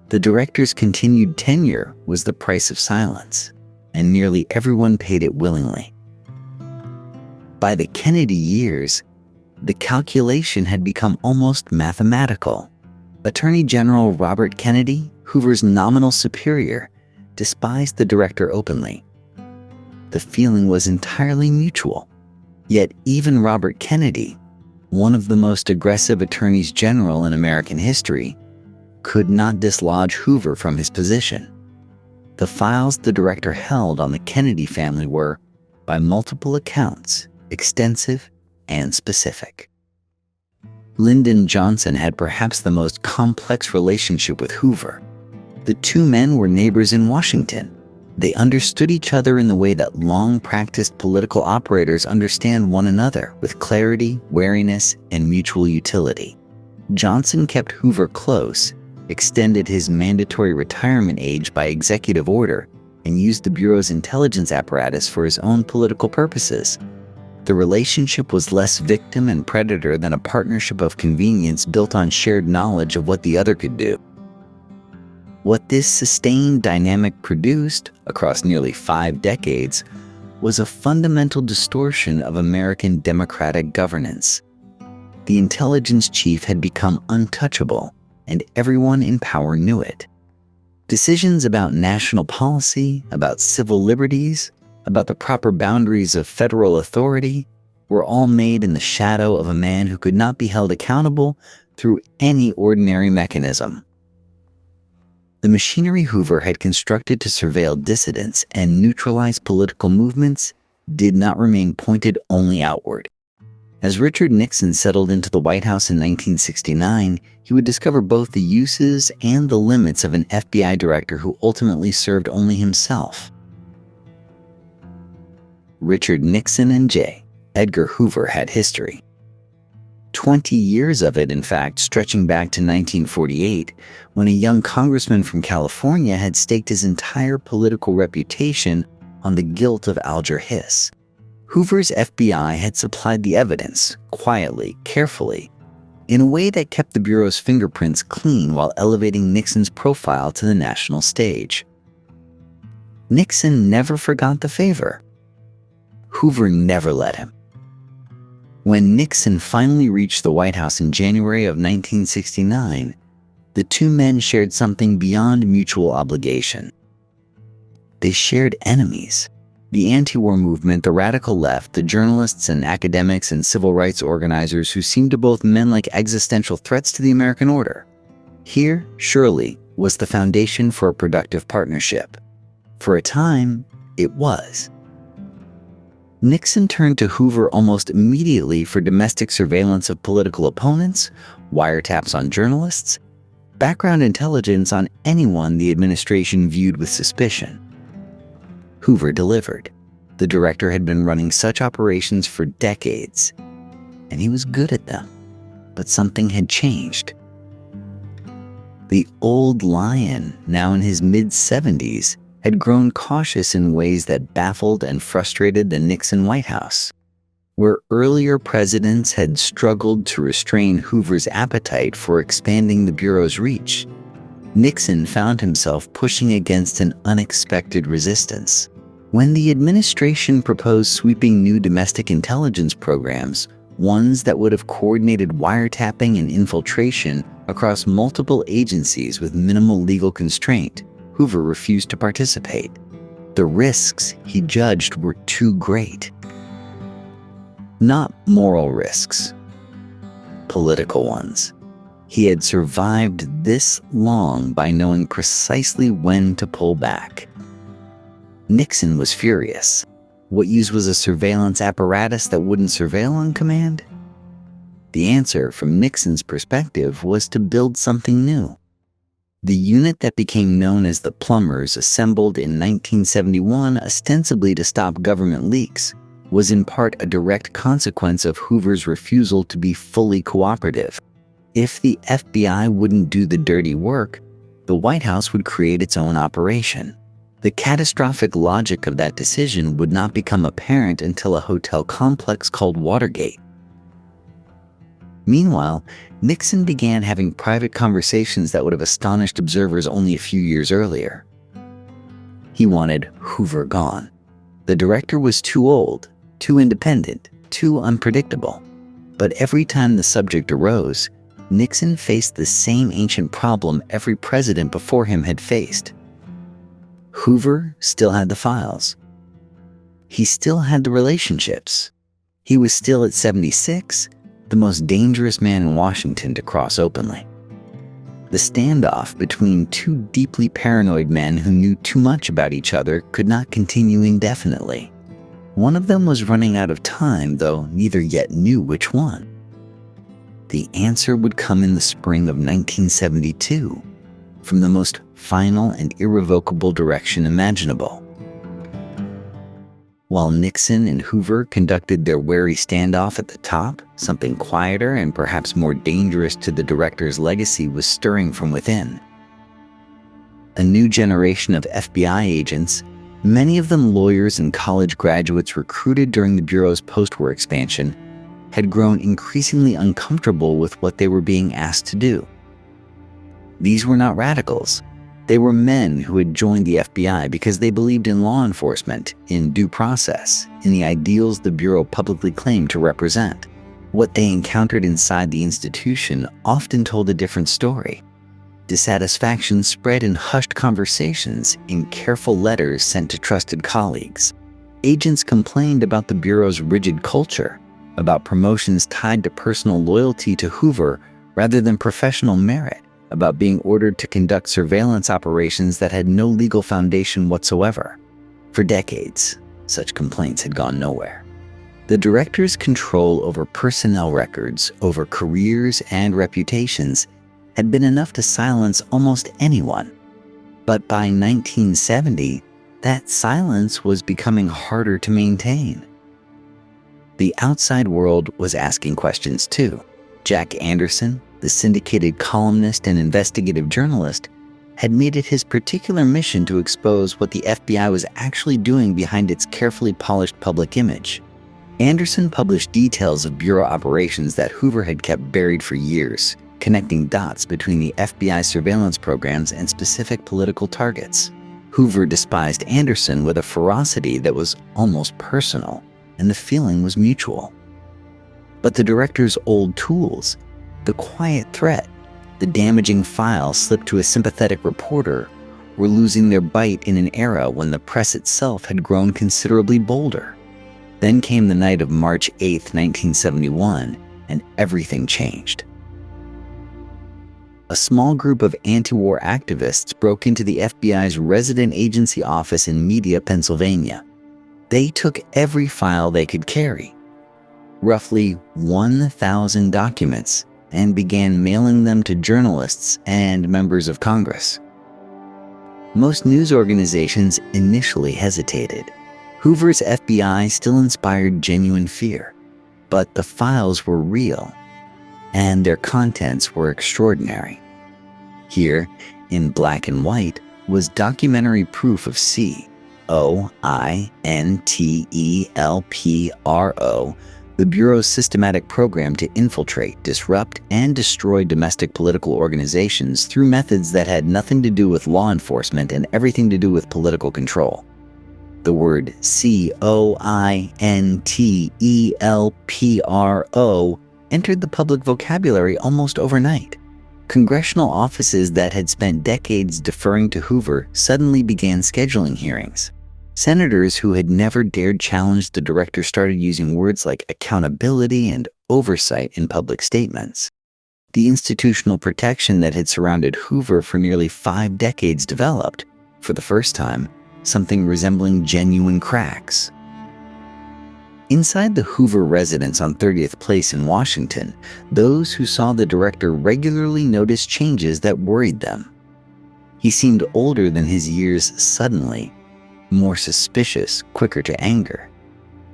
The director's continued tenure was the price of silence, and nearly everyone paid it willingly. By the Kennedy years, the calculation had become almost mathematical. Attorney General Robert Kennedy, Hoover's nominal superior, despised the director openly. The feeling was entirely mutual. Yet even Robert Kennedy, one of the most aggressive attorneys general in American history, could not dislodge Hoover from his position. The files the director held on the Kennedy family were, by multiple accounts, extensive and specific. Lyndon Johnson had perhaps the most complex relationship with Hoover. The two men were neighbors in Washington. They understood each other in the way that long-practiced political operators understand one another, with clarity, wariness, and mutual utility. Johnson kept Hoover close, extended his mandatory retirement age by executive order, and used the Bureau's intelligence apparatus for his own political purposes. The relationship was less victim and predator than a partnership of convenience built on shared knowledge of what the other could do. What this sustained dynamic produced, across nearly 5 decades, was a fundamental distortion of American democratic governance. The intelligence chief had become untouchable, and everyone in power knew it. Decisions about national policy, about civil liberties, about the proper boundaries of federal authority were all made in the shadow of a man who could not be held accountable through any ordinary mechanism. The machinery Hoover had constructed to surveil dissidents and neutralize political movements did not remain pointed only outward. As Richard Nixon settled into the White House in 1969, he would discover both the uses and the limits of an FBI director who ultimately served only himself. Richard Nixon and J. Edgar Hoover had history. 20 years of it, in fact, stretching back to 1948, when a young congressman from California had staked his entire political reputation on the guilt of Alger Hiss. Hoover's FBI had supplied the evidence, quietly, carefully, in a way that kept the Bureau's fingerprints clean while elevating Nixon's profile to the national stage. Nixon never forgot the favor. Hoover never let him. When Nixon finally reached the White House in January of 1969, the two men shared something beyond mutual obligation. They shared enemies. The anti-war movement, the radical left, the journalists and academics and civil rights organizers who seemed to both men like existential threats to the American order. Here, surely, was the foundation for a productive partnership. For a time, it was. Nixon turned to Hoover almost immediately for domestic surveillance of political opponents, wiretaps on journalists, background intelligence on anyone the administration viewed with suspicion. Hoover delivered. The director had been running such operations for decades, and he was good at them. But something had changed. The old lion, now in his mid-70s, had grown cautious in ways that baffled and frustrated the Nixon White House. Where earlier presidents had struggled to restrain Hoover's appetite for expanding the Bureau's reach, Nixon found himself pushing against an unexpected resistance. When the administration proposed sweeping new domestic intelligence programs, ones that would have coordinated wiretapping and infiltration across multiple agencies with minimal legal constraint, Hoover refused to participate. The risks, he judged, were too great. Not moral risks, political ones. He had survived this long by knowing precisely when to pull back. Nixon was furious. What use was a surveillance apparatus that wouldn't surveil on command? The answer, from Nixon's perspective, was to build something new. The unit that became known as the Plumbers, assembled in 1971 ostensibly to stop government leaks, was in part a direct consequence of Hoover's refusal to be fully cooperative. If the FBI wouldn't do the dirty work, the White House would create its own operation. The catastrophic logic of that decision would not become apparent until a hotel complex called Watergate. Meanwhile, Nixon began having private conversations that would have astonished observers only a few years earlier. He wanted Hoover gone. The director was too old, too independent, too unpredictable. But every time the subject arose, Nixon faced the same ancient problem every president before him had faced. Hoover still had the files. He still had the relationships. He was still at 76, the most dangerous man in Washington to cross openly. The standoff between two deeply paranoid men who knew too much about each other could not continue indefinitely. One of them was running out of time, though neither yet knew which one. The answer would come in the spring of 1972, from the most final and irrevocable direction imaginable. While Nixon and Hoover conducted their wary standoff at the top, something quieter and perhaps more dangerous to the director's legacy was stirring from within. A new generation of FBI agents, many of them lawyers and college graduates recruited during the Bureau's post-war expansion, had grown increasingly uncomfortable with what they were being asked to do. These were not radicals. They were men who had joined the FBI because they believed in law enforcement, in due process, in the ideals the Bureau publicly claimed to represent. What they encountered inside the institution often told a different story. Dissatisfaction spread in hushed conversations, in careful letters sent to trusted colleagues. Agents complained about the Bureau's rigid culture, about promotions tied to personal loyalty to Hoover rather than professional merit, about being ordered to conduct surveillance operations that had no legal foundation whatsoever. For decades, such complaints had gone nowhere. The director's control over personnel records, over careers and reputations, had been enough to silence almost anyone. But by 1970, that silence was becoming harder to maintain. The outside world was asking questions too. Jack Anderson, the syndicated columnist and investigative journalist, had made it his particular mission to expose what the FBI was actually doing behind its carefully polished public image. Anderson published details of bureau operations that Hoover had kept buried for years, connecting dots between the FBI surveillance programs and specific political targets. Hoover despised Anderson with a ferocity that was almost personal, and the feeling was mutual. But the director's old tools, the quiet threat, the damaging file slipped to a sympathetic reporter, were losing their bite in an era when the press itself had grown considerably bolder. Then came the night of March 8, 1971, and everything changed. A small group of anti-war activists broke into the FBI's resident agency office in Media, Pennsylvania. They took every file they could carry, roughly 1,000 documents, and began mailing them to journalists and members of Congress. Most news organizations initially hesitated. Hoover's FBI still inspired genuine fear, but the files were real, and their contents were extraordinary. Here, in black and white, was documentary proof of COINTELPRO, the Bureau's systematic program to infiltrate, disrupt, and destroy domestic political organizations through methods that had nothing to do with law enforcement and everything to do with political control. The word COINTELPRO entered the public vocabulary almost overnight. Congressional offices that had spent decades deferring to Hoover suddenly began scheduling hearings. Senators who had never dared challenge the director started using words like accountability and oversight in public statements. The institutional protection that had surrounded Hoover for nearly 5 decades developed, for the first time, something resembling genuine cracks. Inside the Hoover residence on 30th Place in Washington, those who saw the director regularly noticed changes that worried them. He seemed older than his years suddenly, more suspicious, quicker to anger.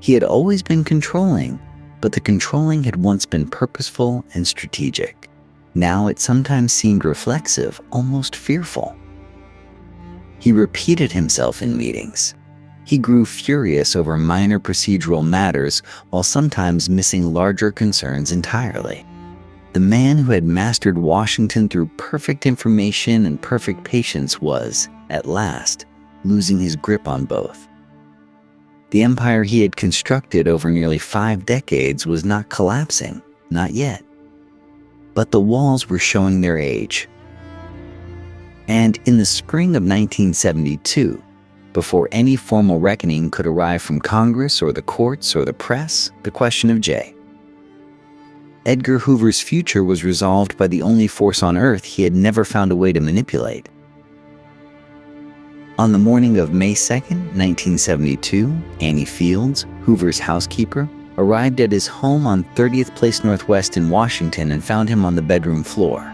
He had always been controlling, but the controlling had once been purposeful and strategic. Now it sometimes seemed reflexive, almost fearful. He repeated himself in meetings. He grew furious over minor procedural matters while sometimes missing larger concerns entirely. The man who had mastered Washington through perfect information and perfect patience was, at last, losing his grip on both. The empire he had constructed over nearly 5 decades was not collapsing, not yet. But the walls were showing their age. And in the spring of 1972, before any formal reckoning could arrive from Congress or the courts or the press, the question of J. Edgar Hoover's future was resolved by the only force on earth he had never found a way to manipulate. On the morning of May 2, 1972, Annie Fields, Hoover's housekeeper, arrived at his home on 30th Place Northwest in Washington and found him on the bedroom floor.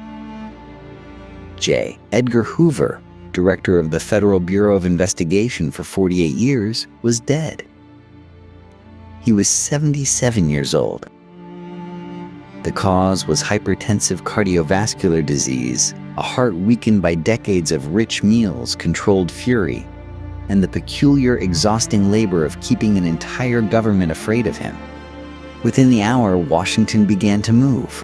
J. Edgar Hoover, director of the Federal Bureau of Investigation for 48 years, was dead. He was 77 years old. The cause was hypertensive cardiovascular disease, a heart weakened by decades of rich meals, controlled fury, and the peculiar, exhausting labor of keeping an entire government afraid of him. Within the hour, Washington began to move.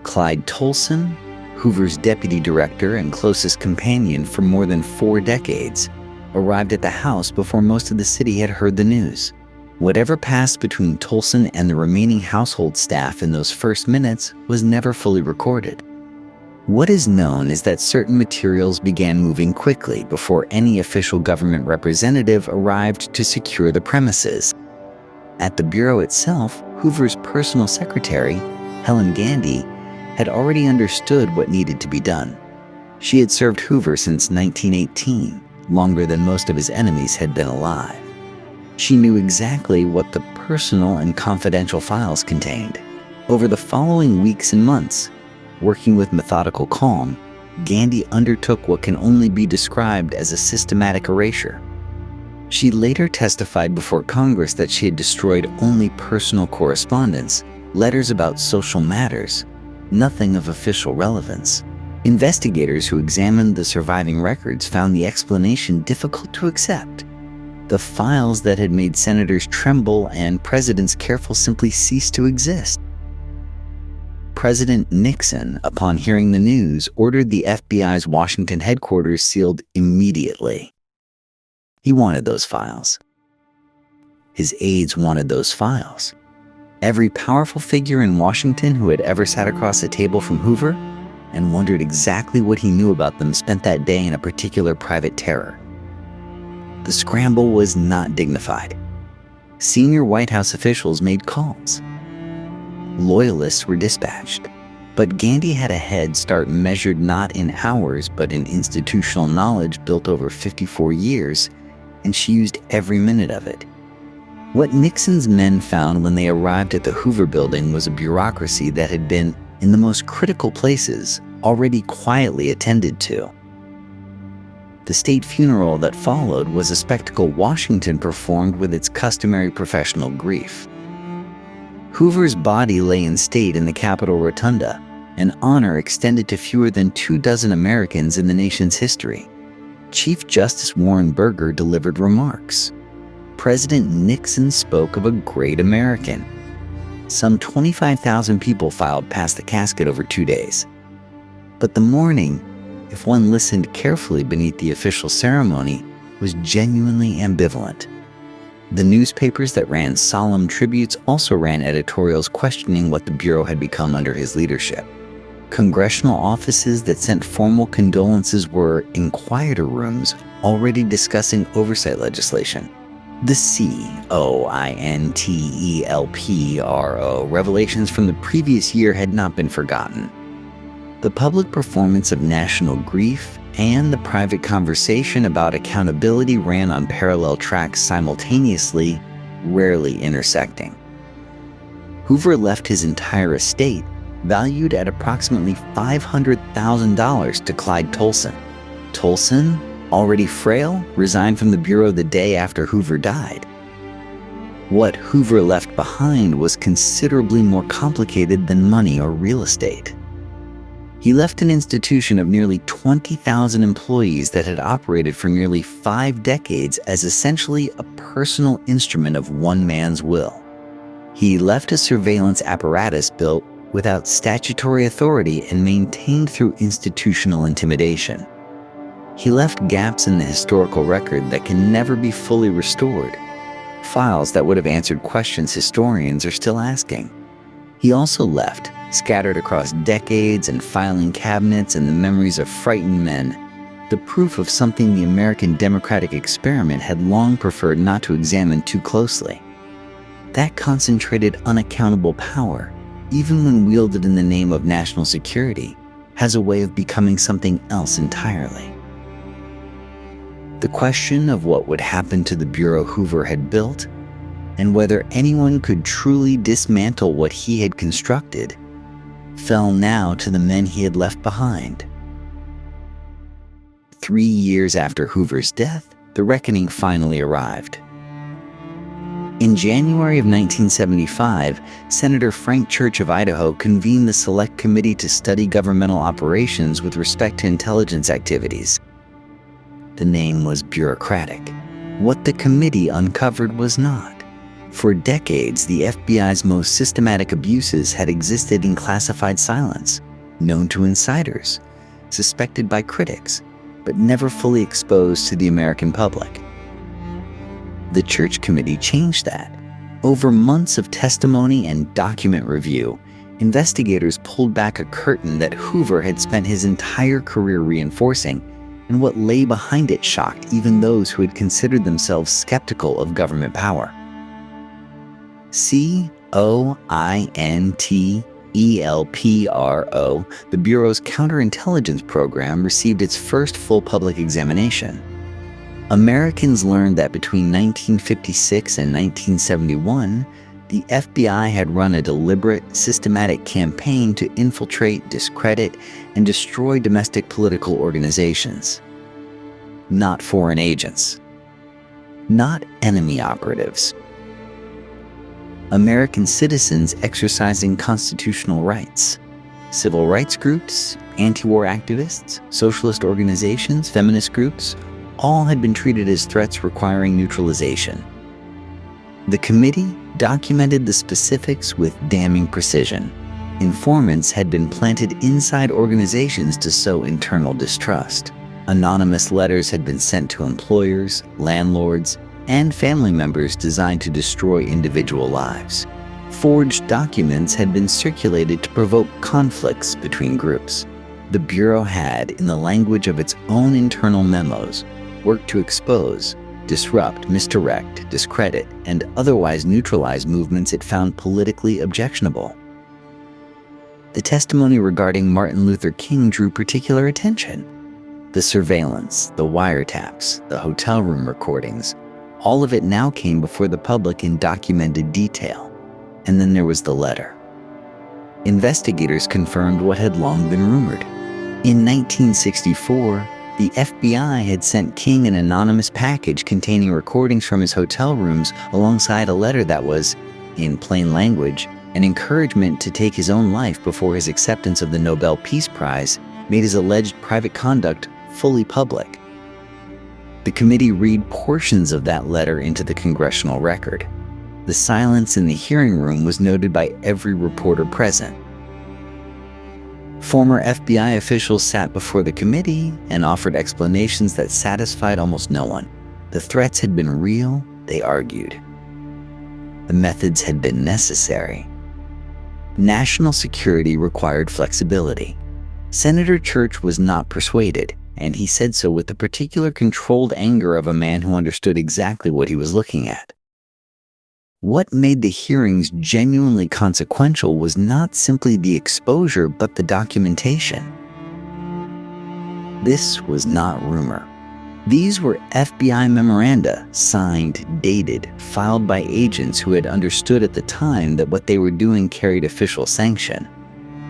Clyde Tolson, Hoover's deputy director and closest companion for more than 4 decades, arrived at the house before most of the city had heard the news. Whatever passed between Tolson and the remaining household staff in those first minutes was never fully recorded. What is known is that certain materials began moving quickly before any official government representative arrived to secure the premises. At the Bureau itself, Hoover's personal secretary, Helen Gandy, had already understood what needed to be done. She had served Hoover since 1918, longer than most of his enemies had been alive. She knew exactly what the personal and confidential files contained. Over the following weeks and months, working with methodical calm, Gandhi undertook what can only be described as a systematic erasure. She later testified before Congress that she had destroyed only personal correspondence, letters about social matters, nothing of official relevance. Investigators who examined the surviving records found the explanation difficult to accept. The files that had made senators tremble and presidents careful simply ceased to exist. President Nixon, upon hearing the news, ordered the FBI's Washington headquarters sealed immediately. He wanted those files. His aides wanted those files. Every powerful figure in Washington who had ever sat across a table from Hoover and wondered exactly what he knew about them spent that day in a particular private terror. The scramble was not dignified. Senior White House officials made calls. Loyalists were dispatched. But Gandhi had a head start measured not in hours but in institutional knowledge built over 54 years, and she used every minute of it. What Nixon's men found when they arrived at the Hoover building was a bureaucracy that had been, in the most critical places, already quietly attended to. The state funeral that followed was a spectacle Washington performed with its customary professional grief. Hoover's body lay in state in the Capitol Rotunda, an honor extended to fewer than 24 Americans in the nation's history. Chief Justice Warren Burger delivered remarks. President Nixon spoke of a great American. Some 25,000 people filed past the casket over 2 days. But the mourning, if one listened carefully beneath the official ceremony, was genuinely ambivalent. The newspapers that ran solemn tributes also ran editorials questioning what the Bureau had become under his leadership. Congressional offices that sent formal condolences were, in quieter rooms, already discussing oversight legislation. The COINTELPRO revelations from the previous year had not been forgotten. The public performance of national grief and the private conversation about accountability ran on parallel tracks simultaneously, rarely intersecting. Hoover left his entire estate, valued at approximately $500,000, to Clyde Tolson. Tolson, already frail, resigned from the Bureau the day after Hoover died. What Hoover left behind was considerably more complicated than money or real estate. He left an institution of nearly 20,000 employees that had operated for nearly 5 decades as essentially a personal instrument of one man's will. He left a surveillance apparatus built without statutory authority and maintained through institutional intimidation. He left gaps in the historical record that can never be fully restored, files that would have answered questions historians are still asking. He also left, scattered across decades and filing cabinets and the memories of frightened men, the proof of something the American democratic experiment had long preferred not to examine too closely. That concentrated unaccountable power, even when wielded in the name of national security, has a way of becoming something else entirely. The question of what would happen to the Bureau Hoover had built, and whether anyone could truly dismantle what he had constructed, fell now to the men he had left behind. 3 years after Hoover's death, the reckoning finally arrived. In January of 1975, Senator Frank Church of Idaho convened the Select Committee to study governmental operations with respect to intelligence activities. The name was bureaucratic. What the committee uncovered was not. For decades, the FBI's most systematic abuses had existed in classified silence, known to insiders, suspected by critics, but never fully exposed to the American public. The Church Committee changed that. Over months of testimony and document review, investigators pulled back a curtain that Hoover had spent his entire career reinforcing, and what lay behind it shocked even those who had considered themselves skeptical of government power. COINTELPRO, the Bureau's counterintelligence program, received its first full public examination. Americans learned that between 1956 and 1971, the FBI had run a deliberate, systematic campaign to infiltrate, discredit, and destroy domestic political organizations. Not foreign agents. Not enemy operatives. American citizens exercising constitutional rights. Civil rights groups, anti-war activists, socialist organizations, feminist groups, all had been treated as threats requiring neutralization. The committee documented the specifics with damning precision. Informants had been planted inside organizations to sow internal distrust. Anonymous letters had been sent to employers, landlords, and family members designed to destroy individual lives. Forged documents had been circulated to provoke conflicts between groups. The Bureau had, in the language of its own internal memos, worked to expose, disrupt, misdirect, discredit, and otherwise neutralize movements it found politically objectionable. The testimony regarding Martin Luther King drew particular attention. The surveillance, the wiretaps, the hotel room recordings, all of it now came before the public in documented detail. And then there was the letter. Investigators confirmed what had long been rumored. In 1964, the FBI had sent King an anonymous package containing recordings from his hotel rooms alongside a letter that was, in plain language, an encouragement to take his own life before his acceptance of the Nobel Peace Prize made his alleged private conduct fully public. The committee read portions of that letter into the congressional record. The silence in the hearing room was noted by every reporter present. Former FBI officials sat before the committee and offered explanations that satisfied almost no one. The threats had been real, they argued. The methods had been necessary. National security required flexibility. Senator Church was not persuaded, and he said so with the particular controlled anger of a man who understood exactly what he was looking at. What made the hearings genuinely consequential was not simply the exposure, but the documentation. This was not rumor. These were FBI memoranda, signed, dated, filed by agents who had understood at the time that what they were doing carried official sanction.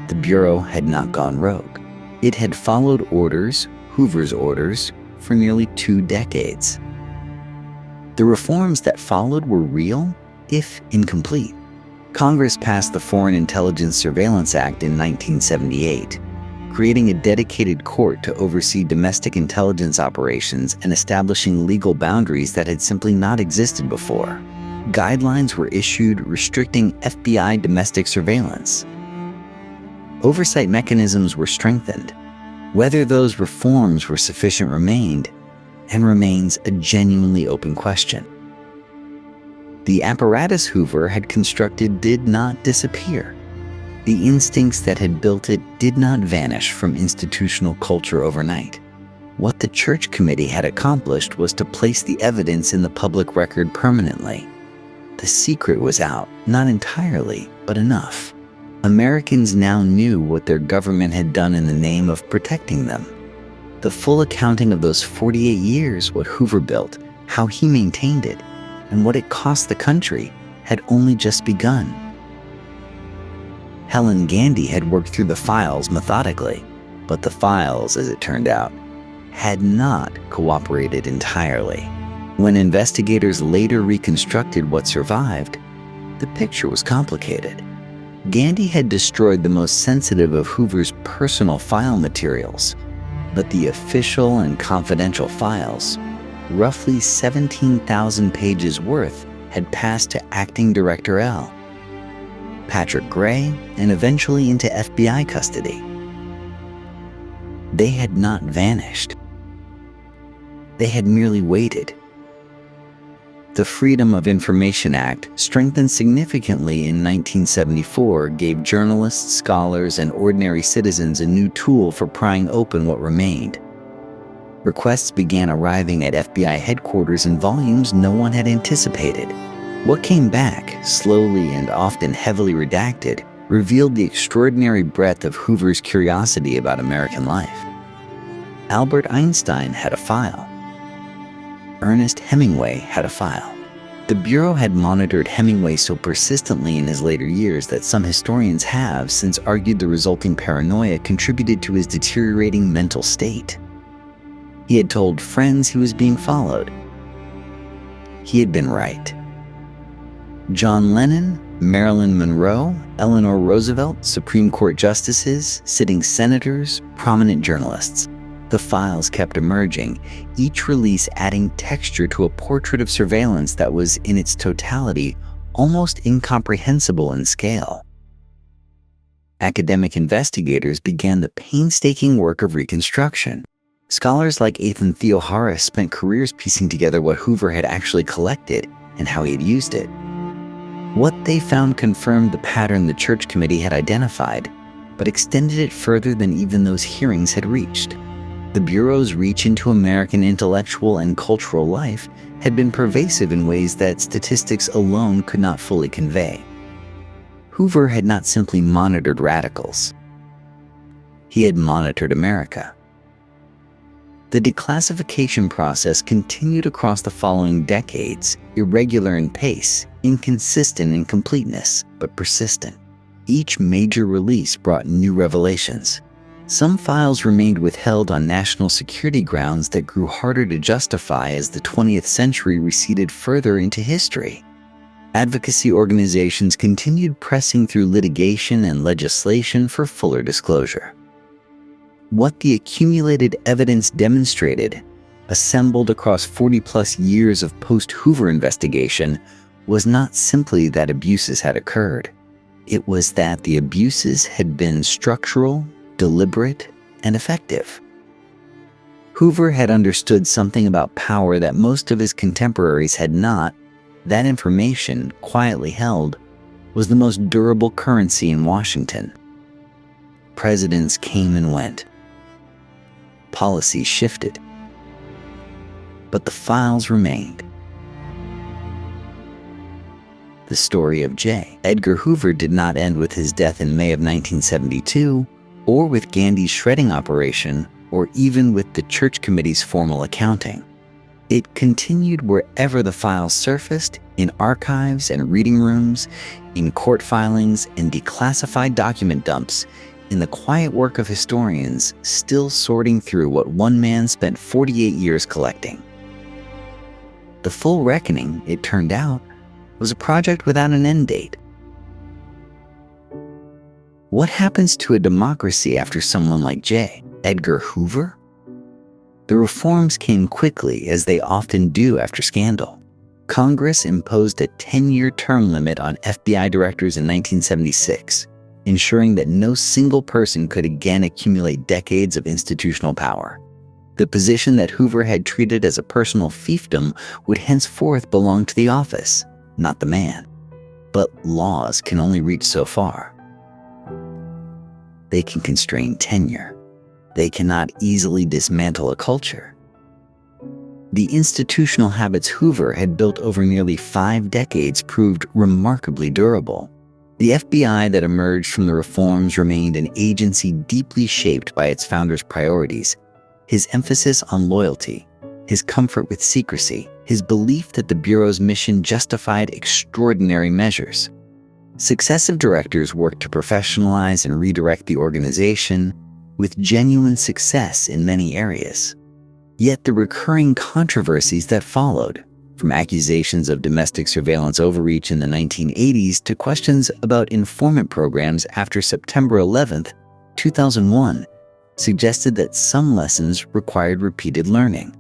The Bureau had not gone rogue. It had followed orders, Hoover's orders, for nearly 2 decades. The reforms that followed were real, if incomplete. Congress passed the Foreign Intelligence Surveillance Act in 1978, creating a dedicated court to oversee domestic intelligence operations and establishing legal boundaries that had simply not existed before. Guidelines were issued restricting FBI domestic surveillance. Oversight mechanisms were strengthened. Whether those reforms were sufficient remained, and remains, a genuinely open question. The apparatus Hoover had constructed did not disappear. The instincts that had built it did not vanish from institutional culture overnight. What the Church Committee had accomplished was to place the evidence in the public record permanently. The secret was out, not entirely, but enough. Americans now knew what their government had done in the name of protecting them. The full accounting of those 48 years, what Hoover built, how he maintained it, and what it cost the country, had only just begun. Helen Gandy had worked through the files methodically, but the files, as it turned out, had not cooperated entirely. When investigators later reconstructed what survived, the picture was complicated. Gandy had destroyed the most sensitive of Hoover's personal file materials, but the official and confidential files, roughly 17,000 pages worth, had passed to Acting Director L. Patrick Gray, and eventually into FBI custody. They had not vanished. They had merely waited. The Freedom of Information Act, strengthened significantly in 1974, gave journalists, scholars, and ordinary citizens a new tool for prying open what remained. Requests began arriving at FBI headquarters in volumes no one had anticipated. What came back, slowly and often heavily redacted, revealed the extraordinary breadth of Hoover's curiosity about American life. Albert Einstein had a file. Ernest Hemingway had a file. The Bureau had monitored Hemingway so persistently in his later years that some historians have since argued the resulting paranoia contributed to his deteriorating mental state. He had told friends he was being followed. He had been right. John Lennon, Marilyn Monroe, Eleanor Roosevelt, Supreme Court justices, sitting senators, prominent journalists. The files kept emerging, each release adding texture to a portrait of surveillance that was, in its totality, almost incomprehensible in scale. Academic investigators began the painstaking work of reconstruction. Scholars like Ethan Theoharis spent careers piecing together what Hoover had actually collected and how he had used it. What they found confirmed the pattern the Church Committee had identified, but extended it further than even those hearings had reached. The Bureau's reach into American intellectual and cultural life had been pervasive in ways that statistics alone could not fully convey. Hoover had not simply monitored radicals. He had monitored America. The declassification process continued across the following decades, irregular in pace, inconsistent in completeness, but persistent. Each major release brought new revelations. Some files remained withheld on national security grounds that grew harder to justify as the 20th century receded further into history. Advocacy organizations continued pressing through litigation and legislation for fuller disclosure. What the accumulated evidence demonstrated, assembled across 40-plus years of post-Hoover investigation, was not simply that abuses had occurred. It was that the abuses had been structural, deliberate, and effective. Hoover had understood something about power that most of his contemporaries had not. That information, quietly held, was the most durable currency in Washington. Presidents came and went. Policies shifted. But the files remained. The story of J. Edgar Hoover did not end with his death in May of 1972, or with Gandhi's shredding operation, or even with the Church Committee's formal accounting. It continued wherever the files surfaced, in archives and reading rooms, in court filings and declassified document dumps, in the quiet work of historians still sorting through what one man spent 48 years collecting. The full reckoning, it turned out, was a project without an end date. What happens to a democracy after someone like J. Edgar Hoover? The reforms came quickly, as they often do after scandal. Congress imposed a 10-year term limit on FBI directors in 1976, ensuring that no single person could again accumulate decades of institutional power. The position that Hoover had treated as a personal fiefdom would henceforth belong to the office, not the man. But laws can only reach so far. They can constrain tenure. They cannot easily dismantle a culture. The institutional habits Hoover had built over nearly 5 decades proved remarkably durable. The FBI that emerged from the reforms remained an agency deeply shaped by its founders' priorities, his emphasis on loyalty, his comfort with secrecy, his belief that the Bureau's mission justified extraordinary measures. Successive directors worked to professionalize and redirect the organization, with genuine success in many areas. Yet the recurring controversies that followed, from accusations of domestic surveillance overreach in the 1980s to questions about informant programs after September 11, 2001, suggested that some lessons required repeated learning.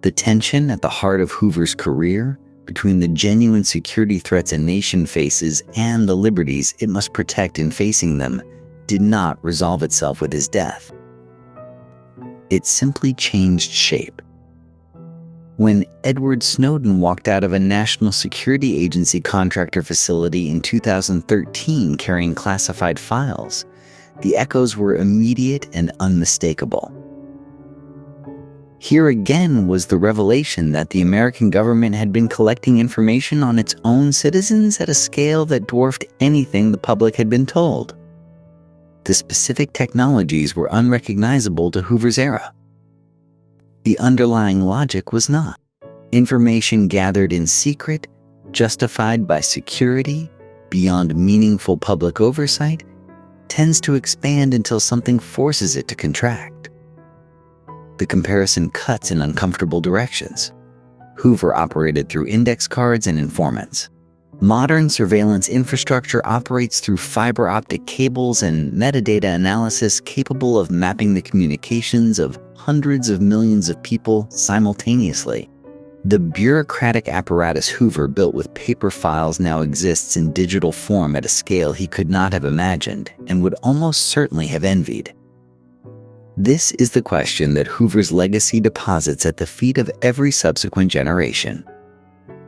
The tension at the heart of Hoover's career, between the genuine security threats a nation faces and the liberties it must protect in facing them, did not resolve itself with his death. It simply changed shape. When Edward Snowden walked out of a National Security Agency contractor facility in 2013 carrying classified files, the echoes were immediate and unmistakable. Here again was the revelation that the American government had been collecting information on its own citizens at a scale that dwarfed anything the public had been told. The specific technologies were unrecognizable to Hoover's era. The underlying logic was not. Information gathered in secret, justified by security, beyond meaningful public oversight, tends to expand until something forces it to contract. The comparison cuts in uncomfortable directions. Hoover operated through index cards and informants. Modern surveillance infrastructure operates through fiber optic cables and metadata analysis capable of mapping the communications of hundreds of millions of people simultaneously. The bureaucratic apparatus Hoover built with paper files now exists in digital form at a scale he could not have imagined and would almost certainly have envied. This is the question that Hoover's legacy deposits at the feet of every subsequent generation.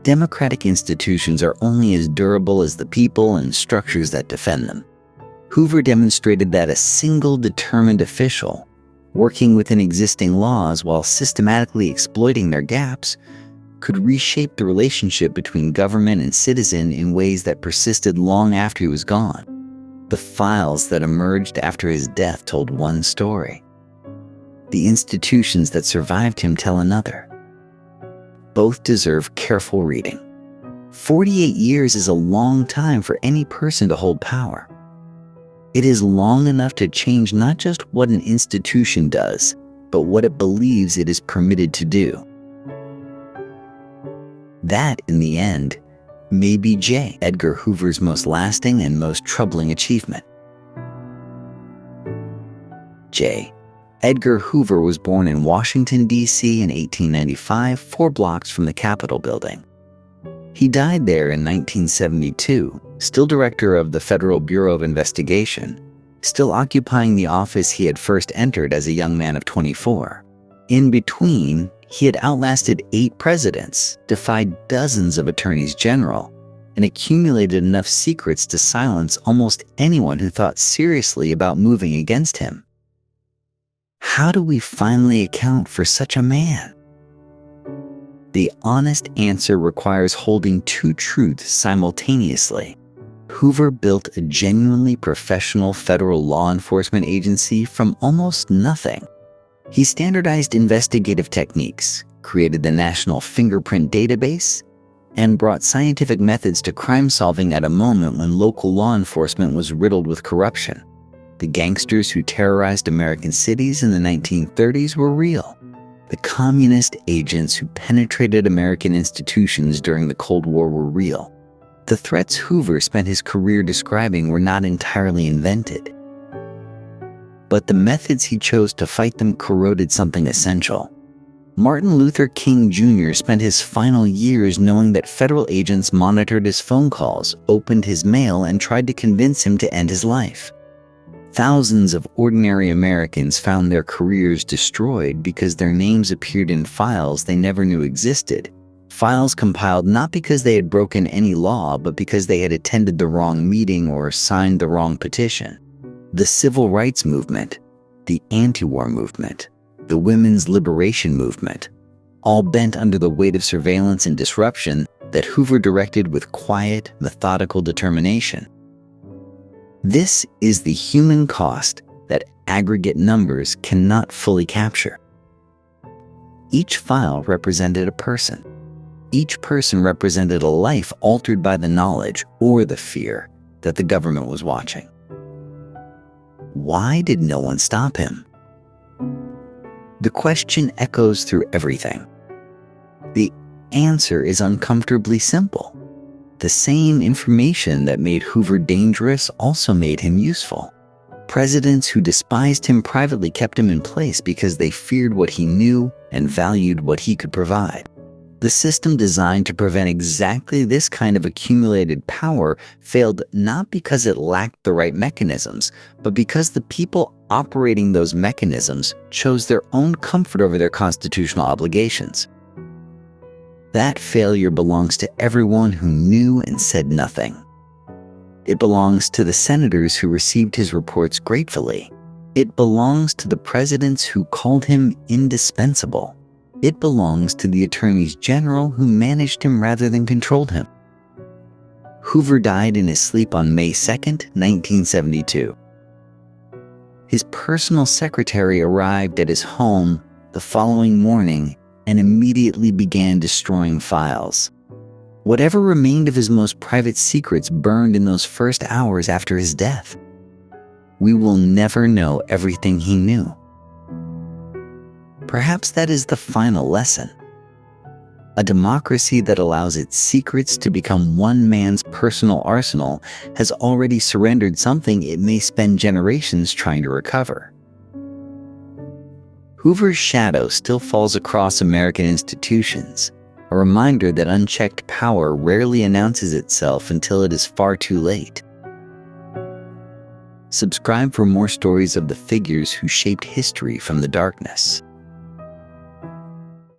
Democratic institutions are only as durable as the people and structures that defend them. Hoover demonstrated that a single determined official, working within existing laws while systematically exploiting their gaps, could reshape the relationship between government and citizen in ways that persisted long after he was gone. The files that emerged after his death told one story. The institutions that survived him tell another. Both deserve careful reading. 48 years is a long time for any person to hold power. It is long enough to change not just what an institution does, but what it believes it is permitted to do. That, in the end, may be Edgar Hoover's most lasting and most troubling achievement. Edgar Hoover was born in Washington, D.C. in 1895, 4 blocks from the Capitol building. He died there in 1972, still director of the Federal Bureau of Investigation, still occupying the office he had first entered as a young man of 24. In between, he had outlasted 8 presidents, defied dozens of attorneys general, and accumulated enough secrets to silence almost anyone who thought seriously about moving against him. How do we finally account for such a man? The honest answer requires holding 2 truths simultaneously. Hoover built a genuinely professional federal law enforcement agency from almost nothing. He standardized investigative techniques, created the National Fingerprint Database, and brought scientific methods to crime solving at a moment when local law enforcement was riddled with corruption. The gangsters who terrorized American cities in the 1930s were real. The communist agents who penetrated American institutions during the Cold War were real. The threats Hoover spent his career describing were not entirely invented. But the methods he chose to fight them corroded something essential. Martin Luther King Jr. spent his final years knowing that federal agents monitored his phone calls, opened his mail, and tried to convince him to end his life. Thousands of ordinary Americans found their careers destroyed because their names appeared in files they never knew existed. Files compiled not because they had broken any law, but because they had attended the wrong meeting or signed the wrong petition. The civil rights movement, the anti-war movement, the women's liberation movement, all bent under the weight of surveillance and disruption that Hoover directed with quiet, methodical determination. This is the human cost that aggregate numbers cannot fully capture. Each file represented a person. Each person represented a life altered by the knowledge or the fear that the government was watching. Why did no one stop him? The question echoes through everything. The answer is uncomfortably simple. The same information that made Hoover dangerous also made him useful. Presidents who despised him privately kept him in place because they feared what he knew and valued what he could provide. The system designed to prevent exactly this kind of accumulated power failed not because it lacked the right mechanisms, but because the people operating those mechanisms chose their own comfort over their constitutional obligations. That failure belongs to everyone who knew and said nothing. It belongs to the senators who received his reports gratefully. It belongs to the presidents who called him indispensable. It belongs to the attorneys general who managed him rather than controlled him. Hoover died in his sleep on May 2, 1972. His personal secretary arrived at his home the following morning and immediately began destroying files. Whatever remained of his most private secrets burned in those first hours after his death. We will never know everything he knew. Perhaps that is the final lesson. A democracy that allows its secrets to become one man's personal arsenal has already surrendered something it may spend generations trying to recover. Hoover's shadow still falls across American institutions, a reminder that unchecked power rarely announces itself until it is far too late. Subscribe for more stories of the figures who shaped history from the darkness.